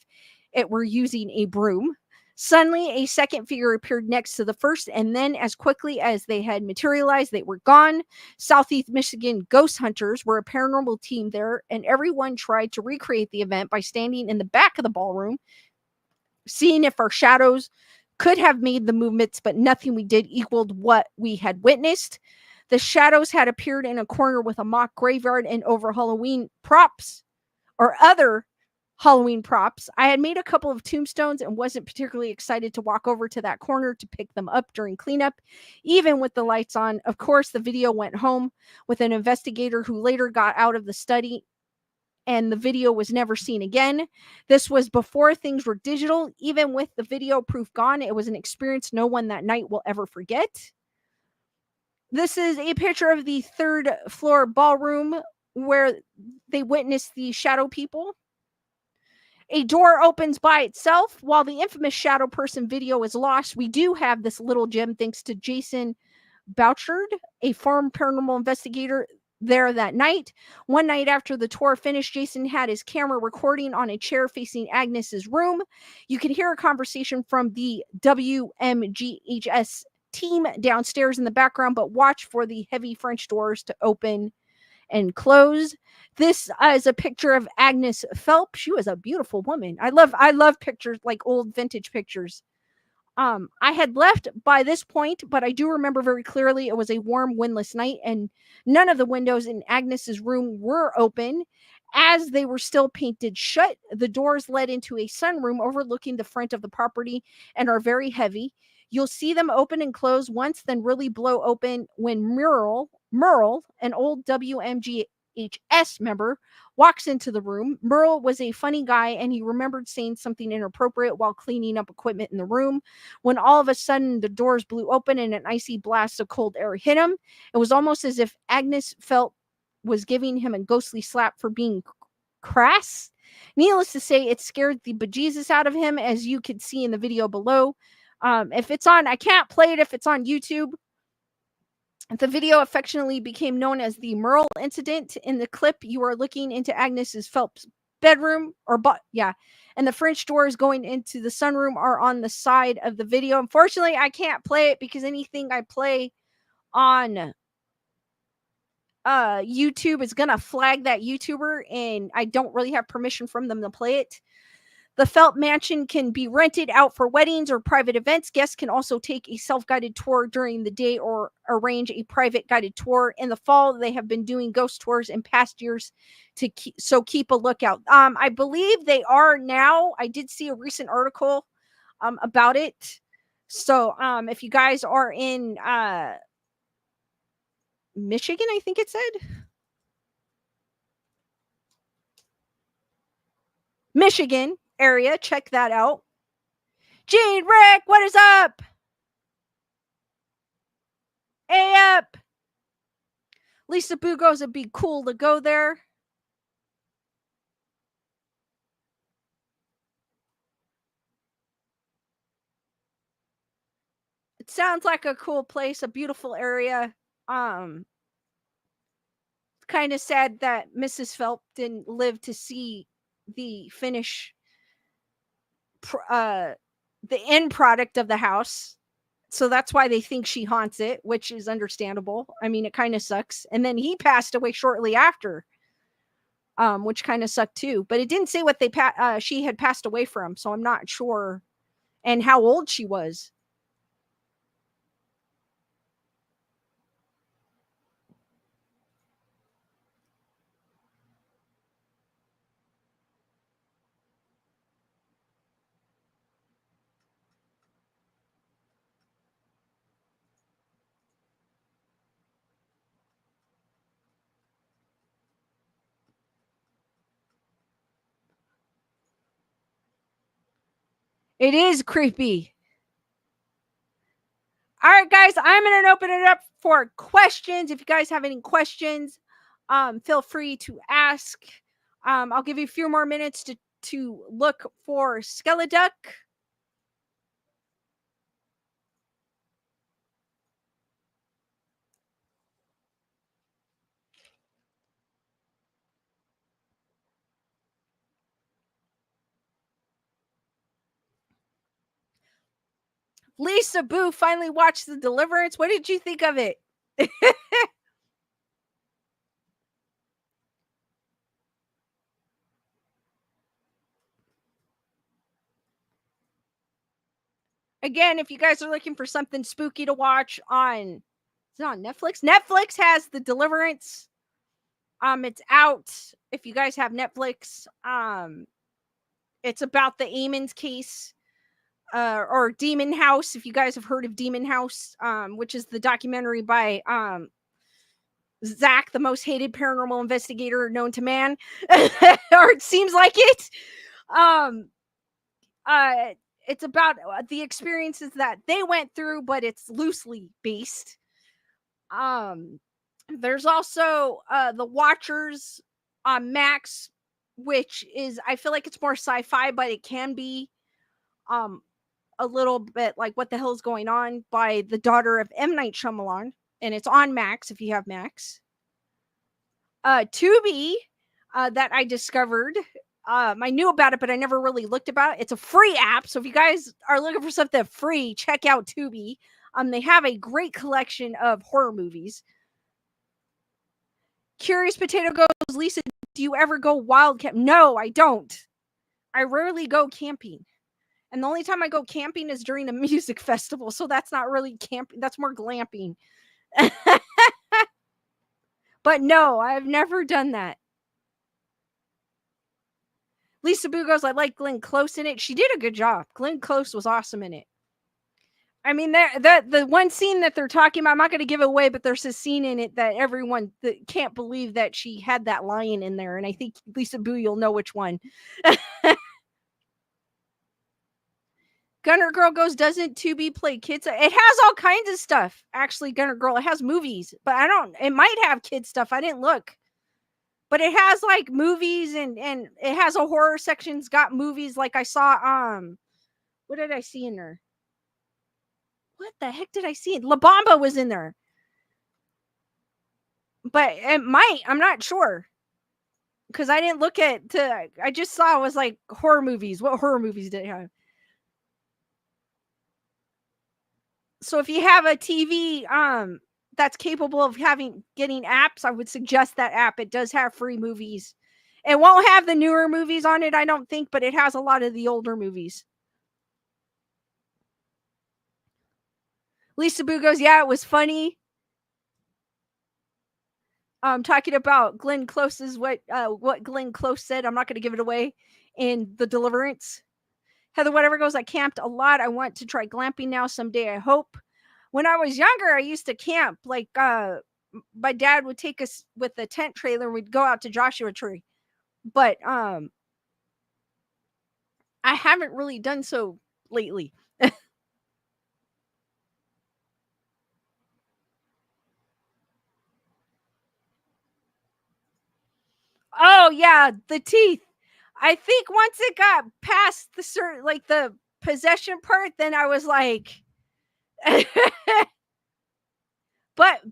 it were using a broom. Suddenly, a second figure appeared next to the first, and then as quickly as they had materialized, they were gone. Southeast Michigan Ghost Hunters were a paranormal team there, and everyone tried to recreate the event by standing in the back of the ballroom, seeing if our shadows could have made the movements, but nothing we did equaled what we had witnessed. The shadows had appeared in a corner with a mock graveyard and over Halloween props or other Halloween props. I had made a couple of tombstones and wasn't particularly excited to walk over to that corner to pick them up during cleanup, even with the lights on. Of course, the video went home with an investigator who later got out of the study, and the video was never seen again. This was before things were digital. Even with the video proof gone, it was an experience no one that night will ever forget. This is a picture of the third floor ballroom where they witnessed the shadow people. A door opens by itself. While the infamous shadow person video is lost, we do have this little gem thanks to Jason Bouchard, a former paranormal investigator there that night. One night after the tour finished, Jason had his camera recording on a chair facing Agnes's room. You can hear a conversation from the WMGHS team downstairs in the background, but watch for the heavy French doors to open and close. This is a picture of Agnes Phelps. She was a beautiful woman. I love pictures, like old vintage pictures. I had left by this point, but I do remember very clearly it was a warm, windless night, and none of the windows in Agnes's room were open. As they were still painted shut, the doors led into a sunroom overlooking the front of the property and are very heavy. You'll see them open and close once, then really blow open when Merle, an old WMGHS member, walks into the room. Merle was a funny guy, and he remembered saying something inappropriate while cleaning up equipment in the room, when all of a sudden the doors blew open and an icy blast of cold air hit him. It was almost as if Agnes felt was giving him a ghostly slap for being crass. Needless to say, it scared the bejesus out of him, as you could see in the video below. If it's on, I can't play it if it's on YouTube. The video affectionately became known as the Merle incident. In the clip, you are looking into Agnes's Phelps bedroom, and the French doors going into the sunroom are on the side of the video. Unfortunately, I can't play it because anything I play on YouTube is gonna flag that YouTuber, and I don't really have permission from them to play it. The Felt Mansion can be rented out for weddings or private events. Guests can also take a self-guided tour during the day or arrange a private guided tour. In the fall, they have been doing ghost tours in past years, so keep a lookout. I believe they are now. I did see a recent article about it. So if you guys are in Michigan, I think it said. Michigan area, check that out. Gene, Rick, what is up? Hey up. Lisa Boo goes, it'd be cool to go there. It sounds like a cool place, a beautiful area. Kind of sad that Mrs. Phelps didn't live to see the finish, the end product of the house. So that's why they think she haunts it, which is understandable. I mean, it kind of sucks. And then he passed away shortly after, which kind of sucked too. But it didn't say what she had passed away from, so I'm not sure, and how old she was. It is creepy. All right, guys, I'm going to open it up for questions. If you guys have any questions, feel free to ask. I'll give you a few more minutes to look for Skeleduck. Lisa Boo finally watched The Deliverance. What did you think of it? Again, if you guys are looking for something spooky to watch is it on Netflix? Netflix has The Deliverance. It's out if you guys have Netflix. It's about the Amons case. Or Demon House, if you guys have heard of Demon House, which is the documentary by Zach, the most hated paranormal investigator known to man, or it seems like it. It's about the experiences that they went through, but it's loosely based. There's also The Watchers on Max, which is, I feel like it's more sci-fi, but it can be a little bit like what the hell is going on, by the daughter of M. Night Shyamalan, and it's on Max if you have Max. Tubi, that I discovered. I knew about it, but I never really looked about it. It's a free app, so if you guys are looking for something free, check out Tubi. They have a great collection of horror movies. Curious Potato goes, Lisa, do you ever go wild camp? No, I don't. I rarely go camping. And the only time I go camping is during a music festival. So that's not really camping. That's more glamping. But no, I've never done that. Lisa Boo goes, I like Glenn Close in it. She did a good job. Glenn Close was awesome in it. I mean, the one scene that they're talking about, I'm not going to give it away, but there's a scene in it that everyone that can't believe that she had that lion in there, and I think Lisa Boo, you'll know which one. Gunner Girl Goes, doesn't Tubi play kids? It has all kinds of stuff. Actually, Gunner Girl, it has movies, but I don't. It might have kids stuff. I didn't look, but it has like movies and it has a horror section. It's got movies. Like I saw what did I see in there? What the heck did I see? La Bamba was in there, but it might. I'm not sure because I didn't look at. I just saw it was like horror movies. What horror movies did it have? So if you have a TV that's capable of getting apps, I would suggest that app. It does have free movies. It won't have the newer movies on it, I don't think, but it has a lot of the older movies. Lisa Boo goes, yeah, it was funny. Talking about Glenn Close's what Glenn Close said. I'm not going to give it away in The Deliverance. Heather Whatever goes, I camped a lot. I want to try glamping now someday, I hope. When I was younger, I used to camp. Like my dad would take us with a tent trailer. We'd go out to Joshua Tree. But I haven't really done so lately. Oh yeah, the teeth. I think once it got past the certain like the possession part, then I was like but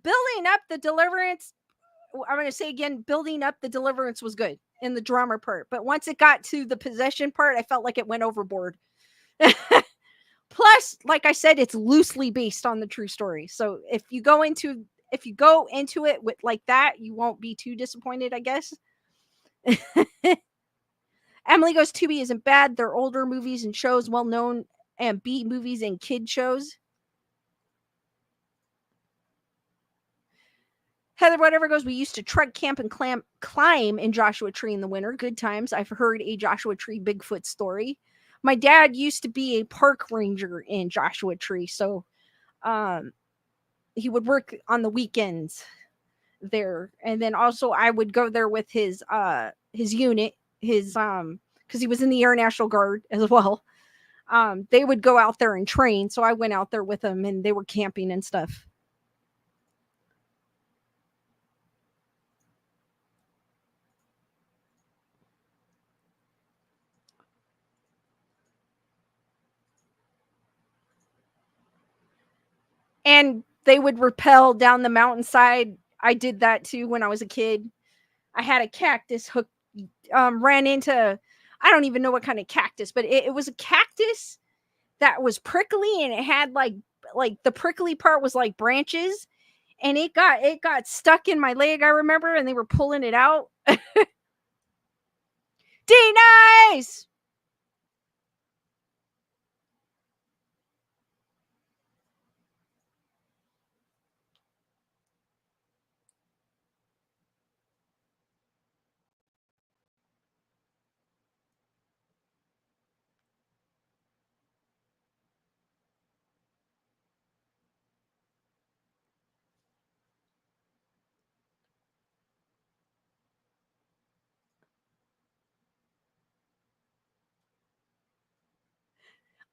building up the deliverance, I'm going to say again, building up the deliverance was good in the drama part. But once it got to the possession part, I felt like it went overboard. Plus, like I said, it's loosely based on the true story. So if you go into it with like that, you won't be too disappointed, I guess. Emily Goes, Tubi isn't bad. They're older movies and shows, well known, and B movies and kid shows. Heather Whatever goes, we used to trek, camp, and climb in Joshua Tree in the winter. Good times. I've heard a Joshua Tree Bigfoot story. My dad used to be a park ranger in Joshua Tree, so he would work on the weekends there. And then also I would go there with his unit, his because he was in the Air National Guard as well. They would go out there and train, so I went out there with them and they were camping and stuff. And they would rappel down the mountainside. I did that too when I was a kid. I had a cactus hook, ran into, I don't even know what kind of cactus, but it was a cactus that was prickly and it had like the prickly part was like branches and it got stuck in my leg, I remember, and they were pulling it out. D nice.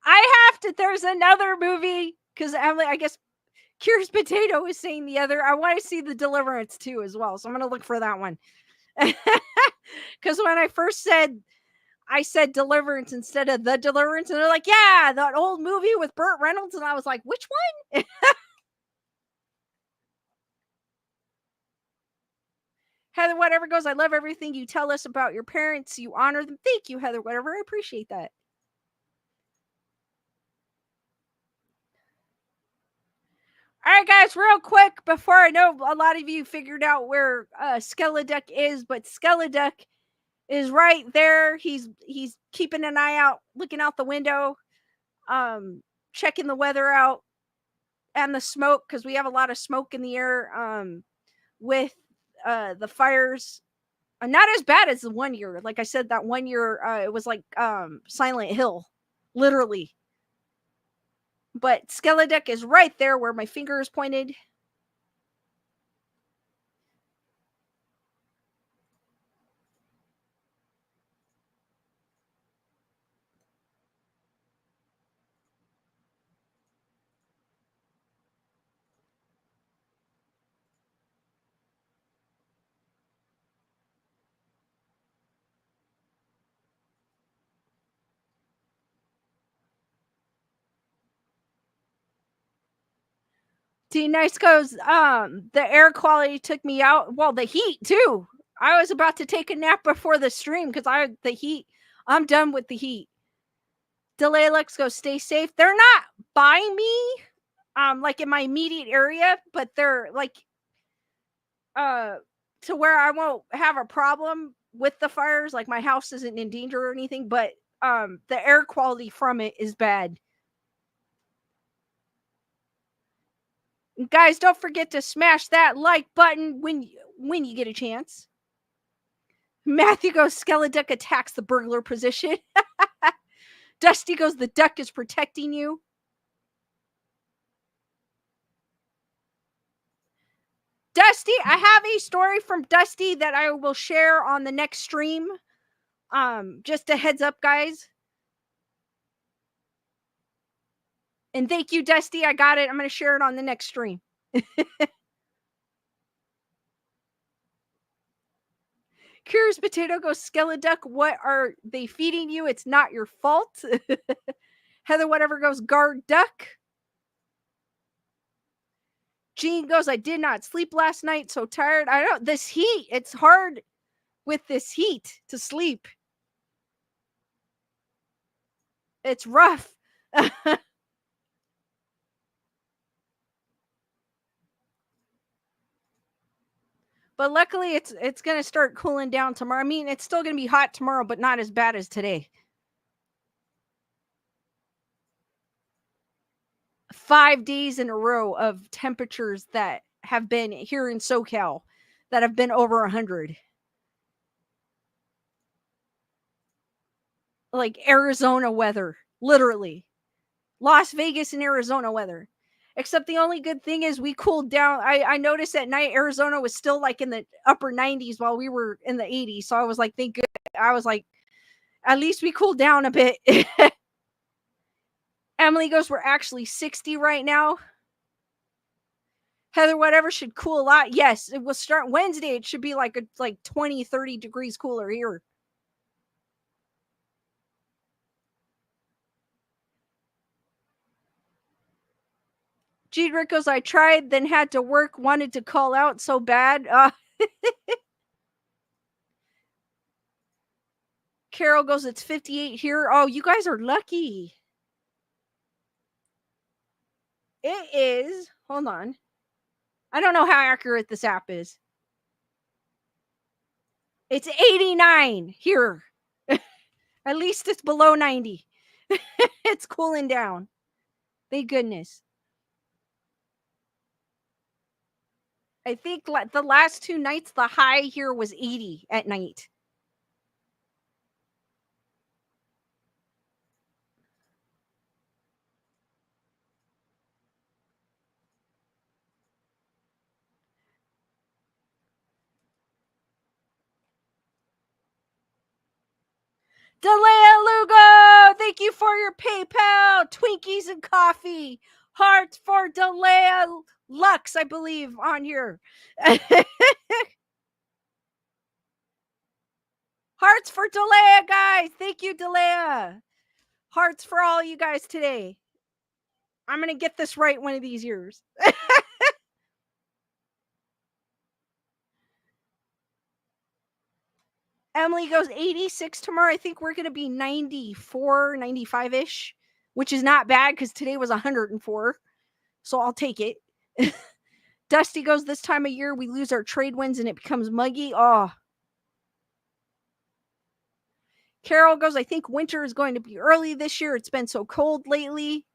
I have to. There's another movie because Emily, I guess Curious Potato was saying the other. I want to see The Deliverance too as well, so I'm gonna look for that one. Because when I first said, I said Deliverance instead of The Deliverance, and they're like, "Yeah, that old movie with Burt Reynolds," and I was like, "Which one?" Heather Whatever goes, I love everything you tell us about your parents. You honor them. Thank you, Heather Whatever. I appreciate that. All right, guys, real quick before I know a lot of you figured out where Skeleduck is, but Skeleduck is right there. He's keeping an eye out, looking out the window, checking the weather out and the smoke because we have a lot of smoke in the air with the fires. Not as bad as the 1 year. Like I said, that 1 year it was like Silent Hill, literally. But Skeleduck is right there where my finger is pointed. D Nice goes, the air quality took me out. Well, the heat too. I was about to take a nap before the stream because the heat. I'm done with the heat. Delay Lex goes, stay safe. They're not by me, like in my immediate area, but they're like, to where I won't have a problem with the fires. Like my house isn't in danger or anything, but the air quality from it is bad. Guys, don't forget to smash that like button when you get a chance. Matthew goes, Skeleduck attacks the burglar position. Dusty goes, the duck is protecting you. Dusty, I have a story from Dusty that I will share on the next stream. Just a heads up, guys. And thank you, Dusty. I got it. I'm going to share it on the next stream. Curious Potato goes, Skeleduck, what are they feeding you? It's not your fault. Heather Whatever goes, guard duck. Jean goes, I did not sleep last night. So tired. I don't, this heat, it's hard with this heat to sleep. It's rough. But luckily it's going to start cooling down tomorrow. I mean, it's still going to be hot tomorrow, but not as bad as today. 5 days in a row of temperatures that have been here in SoCal that have been over 100. Like Arizona weather, literally. Las Vegas and Arizona weather. Except the only good thing is we cooled down. I noticed at night Arizona was still like in the upper 90s while we were in the 80s. So I was like, thank goodness. I was like, at least we cooled down a bit. Emily goes, we're actually 60 right now. Heather Whatever should cool a lot. Yes, it will start Wednesday. It should be like 20, 30 degrees cooler here. G. Rick goes, I tried, then had to work, wanted to call out so bad. Carol goes, it's 58 here. Oh, you guys are lucky. It is. Hold on. I don't know how accurate this app is. It's 89 here. At least it's below 90. It's cooling down. Thank goodness. I think the last 2 nights, the high here was 80 at night. Delea Lugo, thank you for your PayPal. Twinkies and coffee. Hearts for Delea Lux, I believe, on here. Hearts for Delea, guys. Thank you, Delea. Hearts for all you guys today. I'm going to get this right one of these years. Emily goes 86 tomorrow. I think we're going to be 94, 95-ish, which is not bad because today was 104. So I'll take it. Dusty goes, this time of year, we lose our trade winds and it becomes muggy. Oh. Carol goes, I think winter is going to be early this year. It's been so cool lately.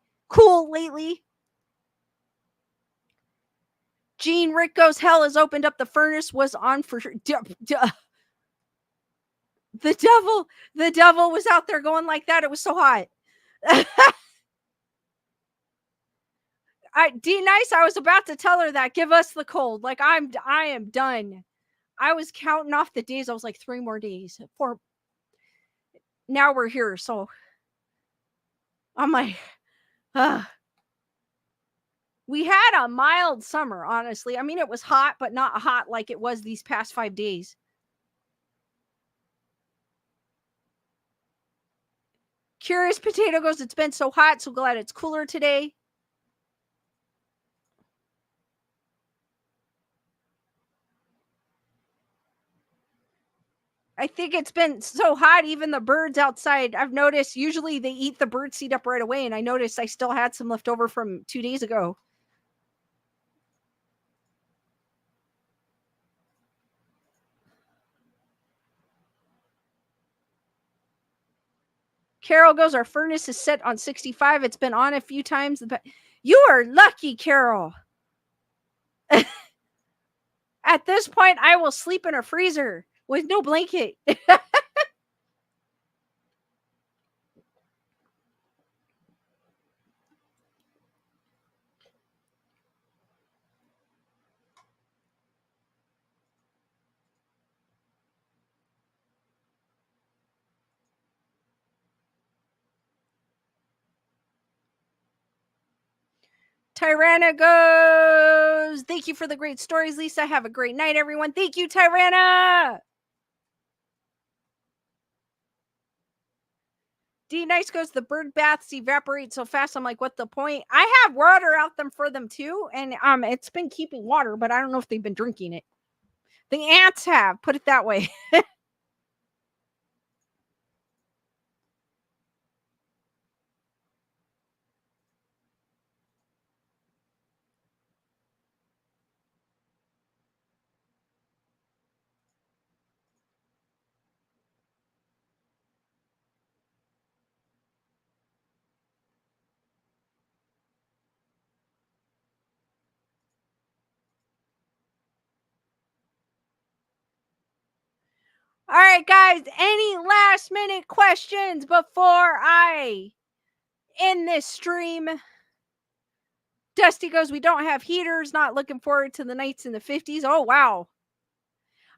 Gene Rick goes, hell has opened up. The furnace was on for sure. The devil was out there going like that. It was so hot. D Nice, I was about to tell her that. Give us the cold. Like I am done. I was counting off the days. I was like 3 more days. 4. Now we're here. So I'm like, ugh. We had a mild summer, honestly. I mean, it was hot, but not hot like it was these past 5 days. Curious Potato goes, it's been so hot, so glad it's cooler today. I think it's been so hot, even the birds outside, I've noticed usually they eat the bird seed up right away, and I noticed I still had some left over from 2 days ago. Carol goes, our furnace is set on 65. It's been on a few times, but you are lucky, Carol. At this point, I will sleep in a freezer with no blanket. Tyranna goes, thank you for the great stories, Lisa. Have a great night, everyone. Thank you, Tyranna. D Nice goes, the bird baths evaporate so fast. I'm like, what the point? I have water out them for them too, and it's been keeping water, but I don't know if they've been drinking it. The ants have, put it that way. All right, guys, any last minute questions before I end this stream? Dusty goes, we don't have heaters. Not looking forward to the nights in the 50s. Oh, wow.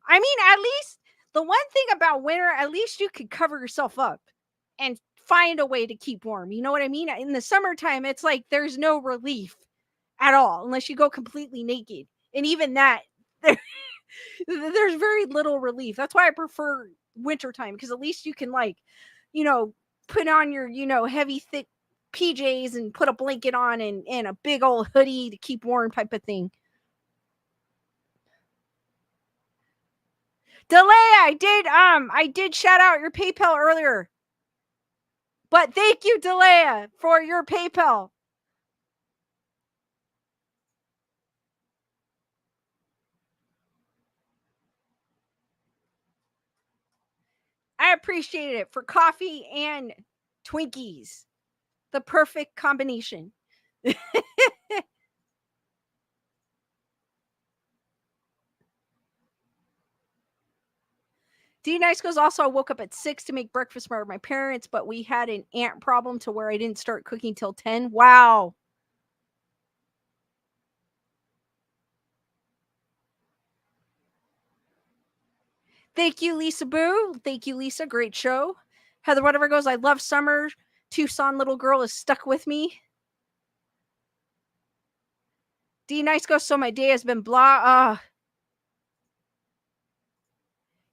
I mean, at least the one thing about winter, at least you could cover yourself up and find a way to keep warm. You know what I mean? In the summertime, it's like there's no relief at all unless you go completely naked. And even that, there's very little relief. That's why I prefer wintertime, because at least you can, like, put on your, heavy, thick PJs and put a blanket on and a big old hoodie to keep warm type of thing. Delay, I did shout out your PayPal earlier. But thank you, Delea, for your PayPal. I appreciate it, for coffee and Twinkies. The perfect combination. D Nice goes, also, I woke up at 6 to make breakfast for my parents, but we had an ant problem to where I didn't start cooking till 10. Wow. Thank you, Lisa Boo. Thank you, Lisa. Great show. Heather Whatever goes, I love summer. Tucson little girl is stuck with me. D Nice goes, so my day has been blah.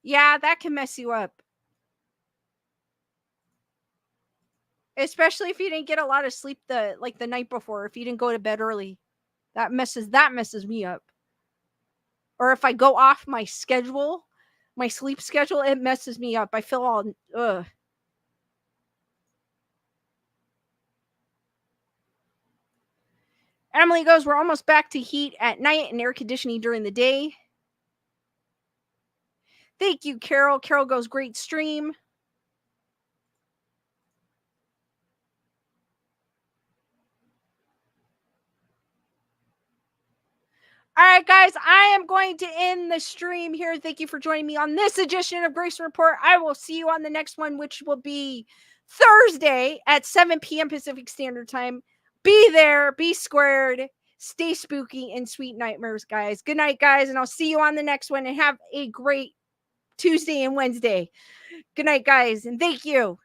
Yeah, that can mess you up. Especially if you didn't get a lot of sleep the night before, if you didn't go to bed early. That messes me up. Or if I go off my schedule, my sleep schedule, it messes me up. I feel all ugh. Emily goes, we're almost back to heat at night and air conditioning during the day. Thank you, Carol. Carol goes, great stream. All right, guys, I am going to end the stream here. Thank you for joining me on this edition of Grace Report. I will see you on the next one, which will be Thursday at 7 p.m. Pacific Standard Time. Be there, be squared, stay spooky, and sweet nightmares, guys. Good night, guys, and I'll see you on the next one, and have a great Tuesday and Wednesday. Good night, guys, and thank you.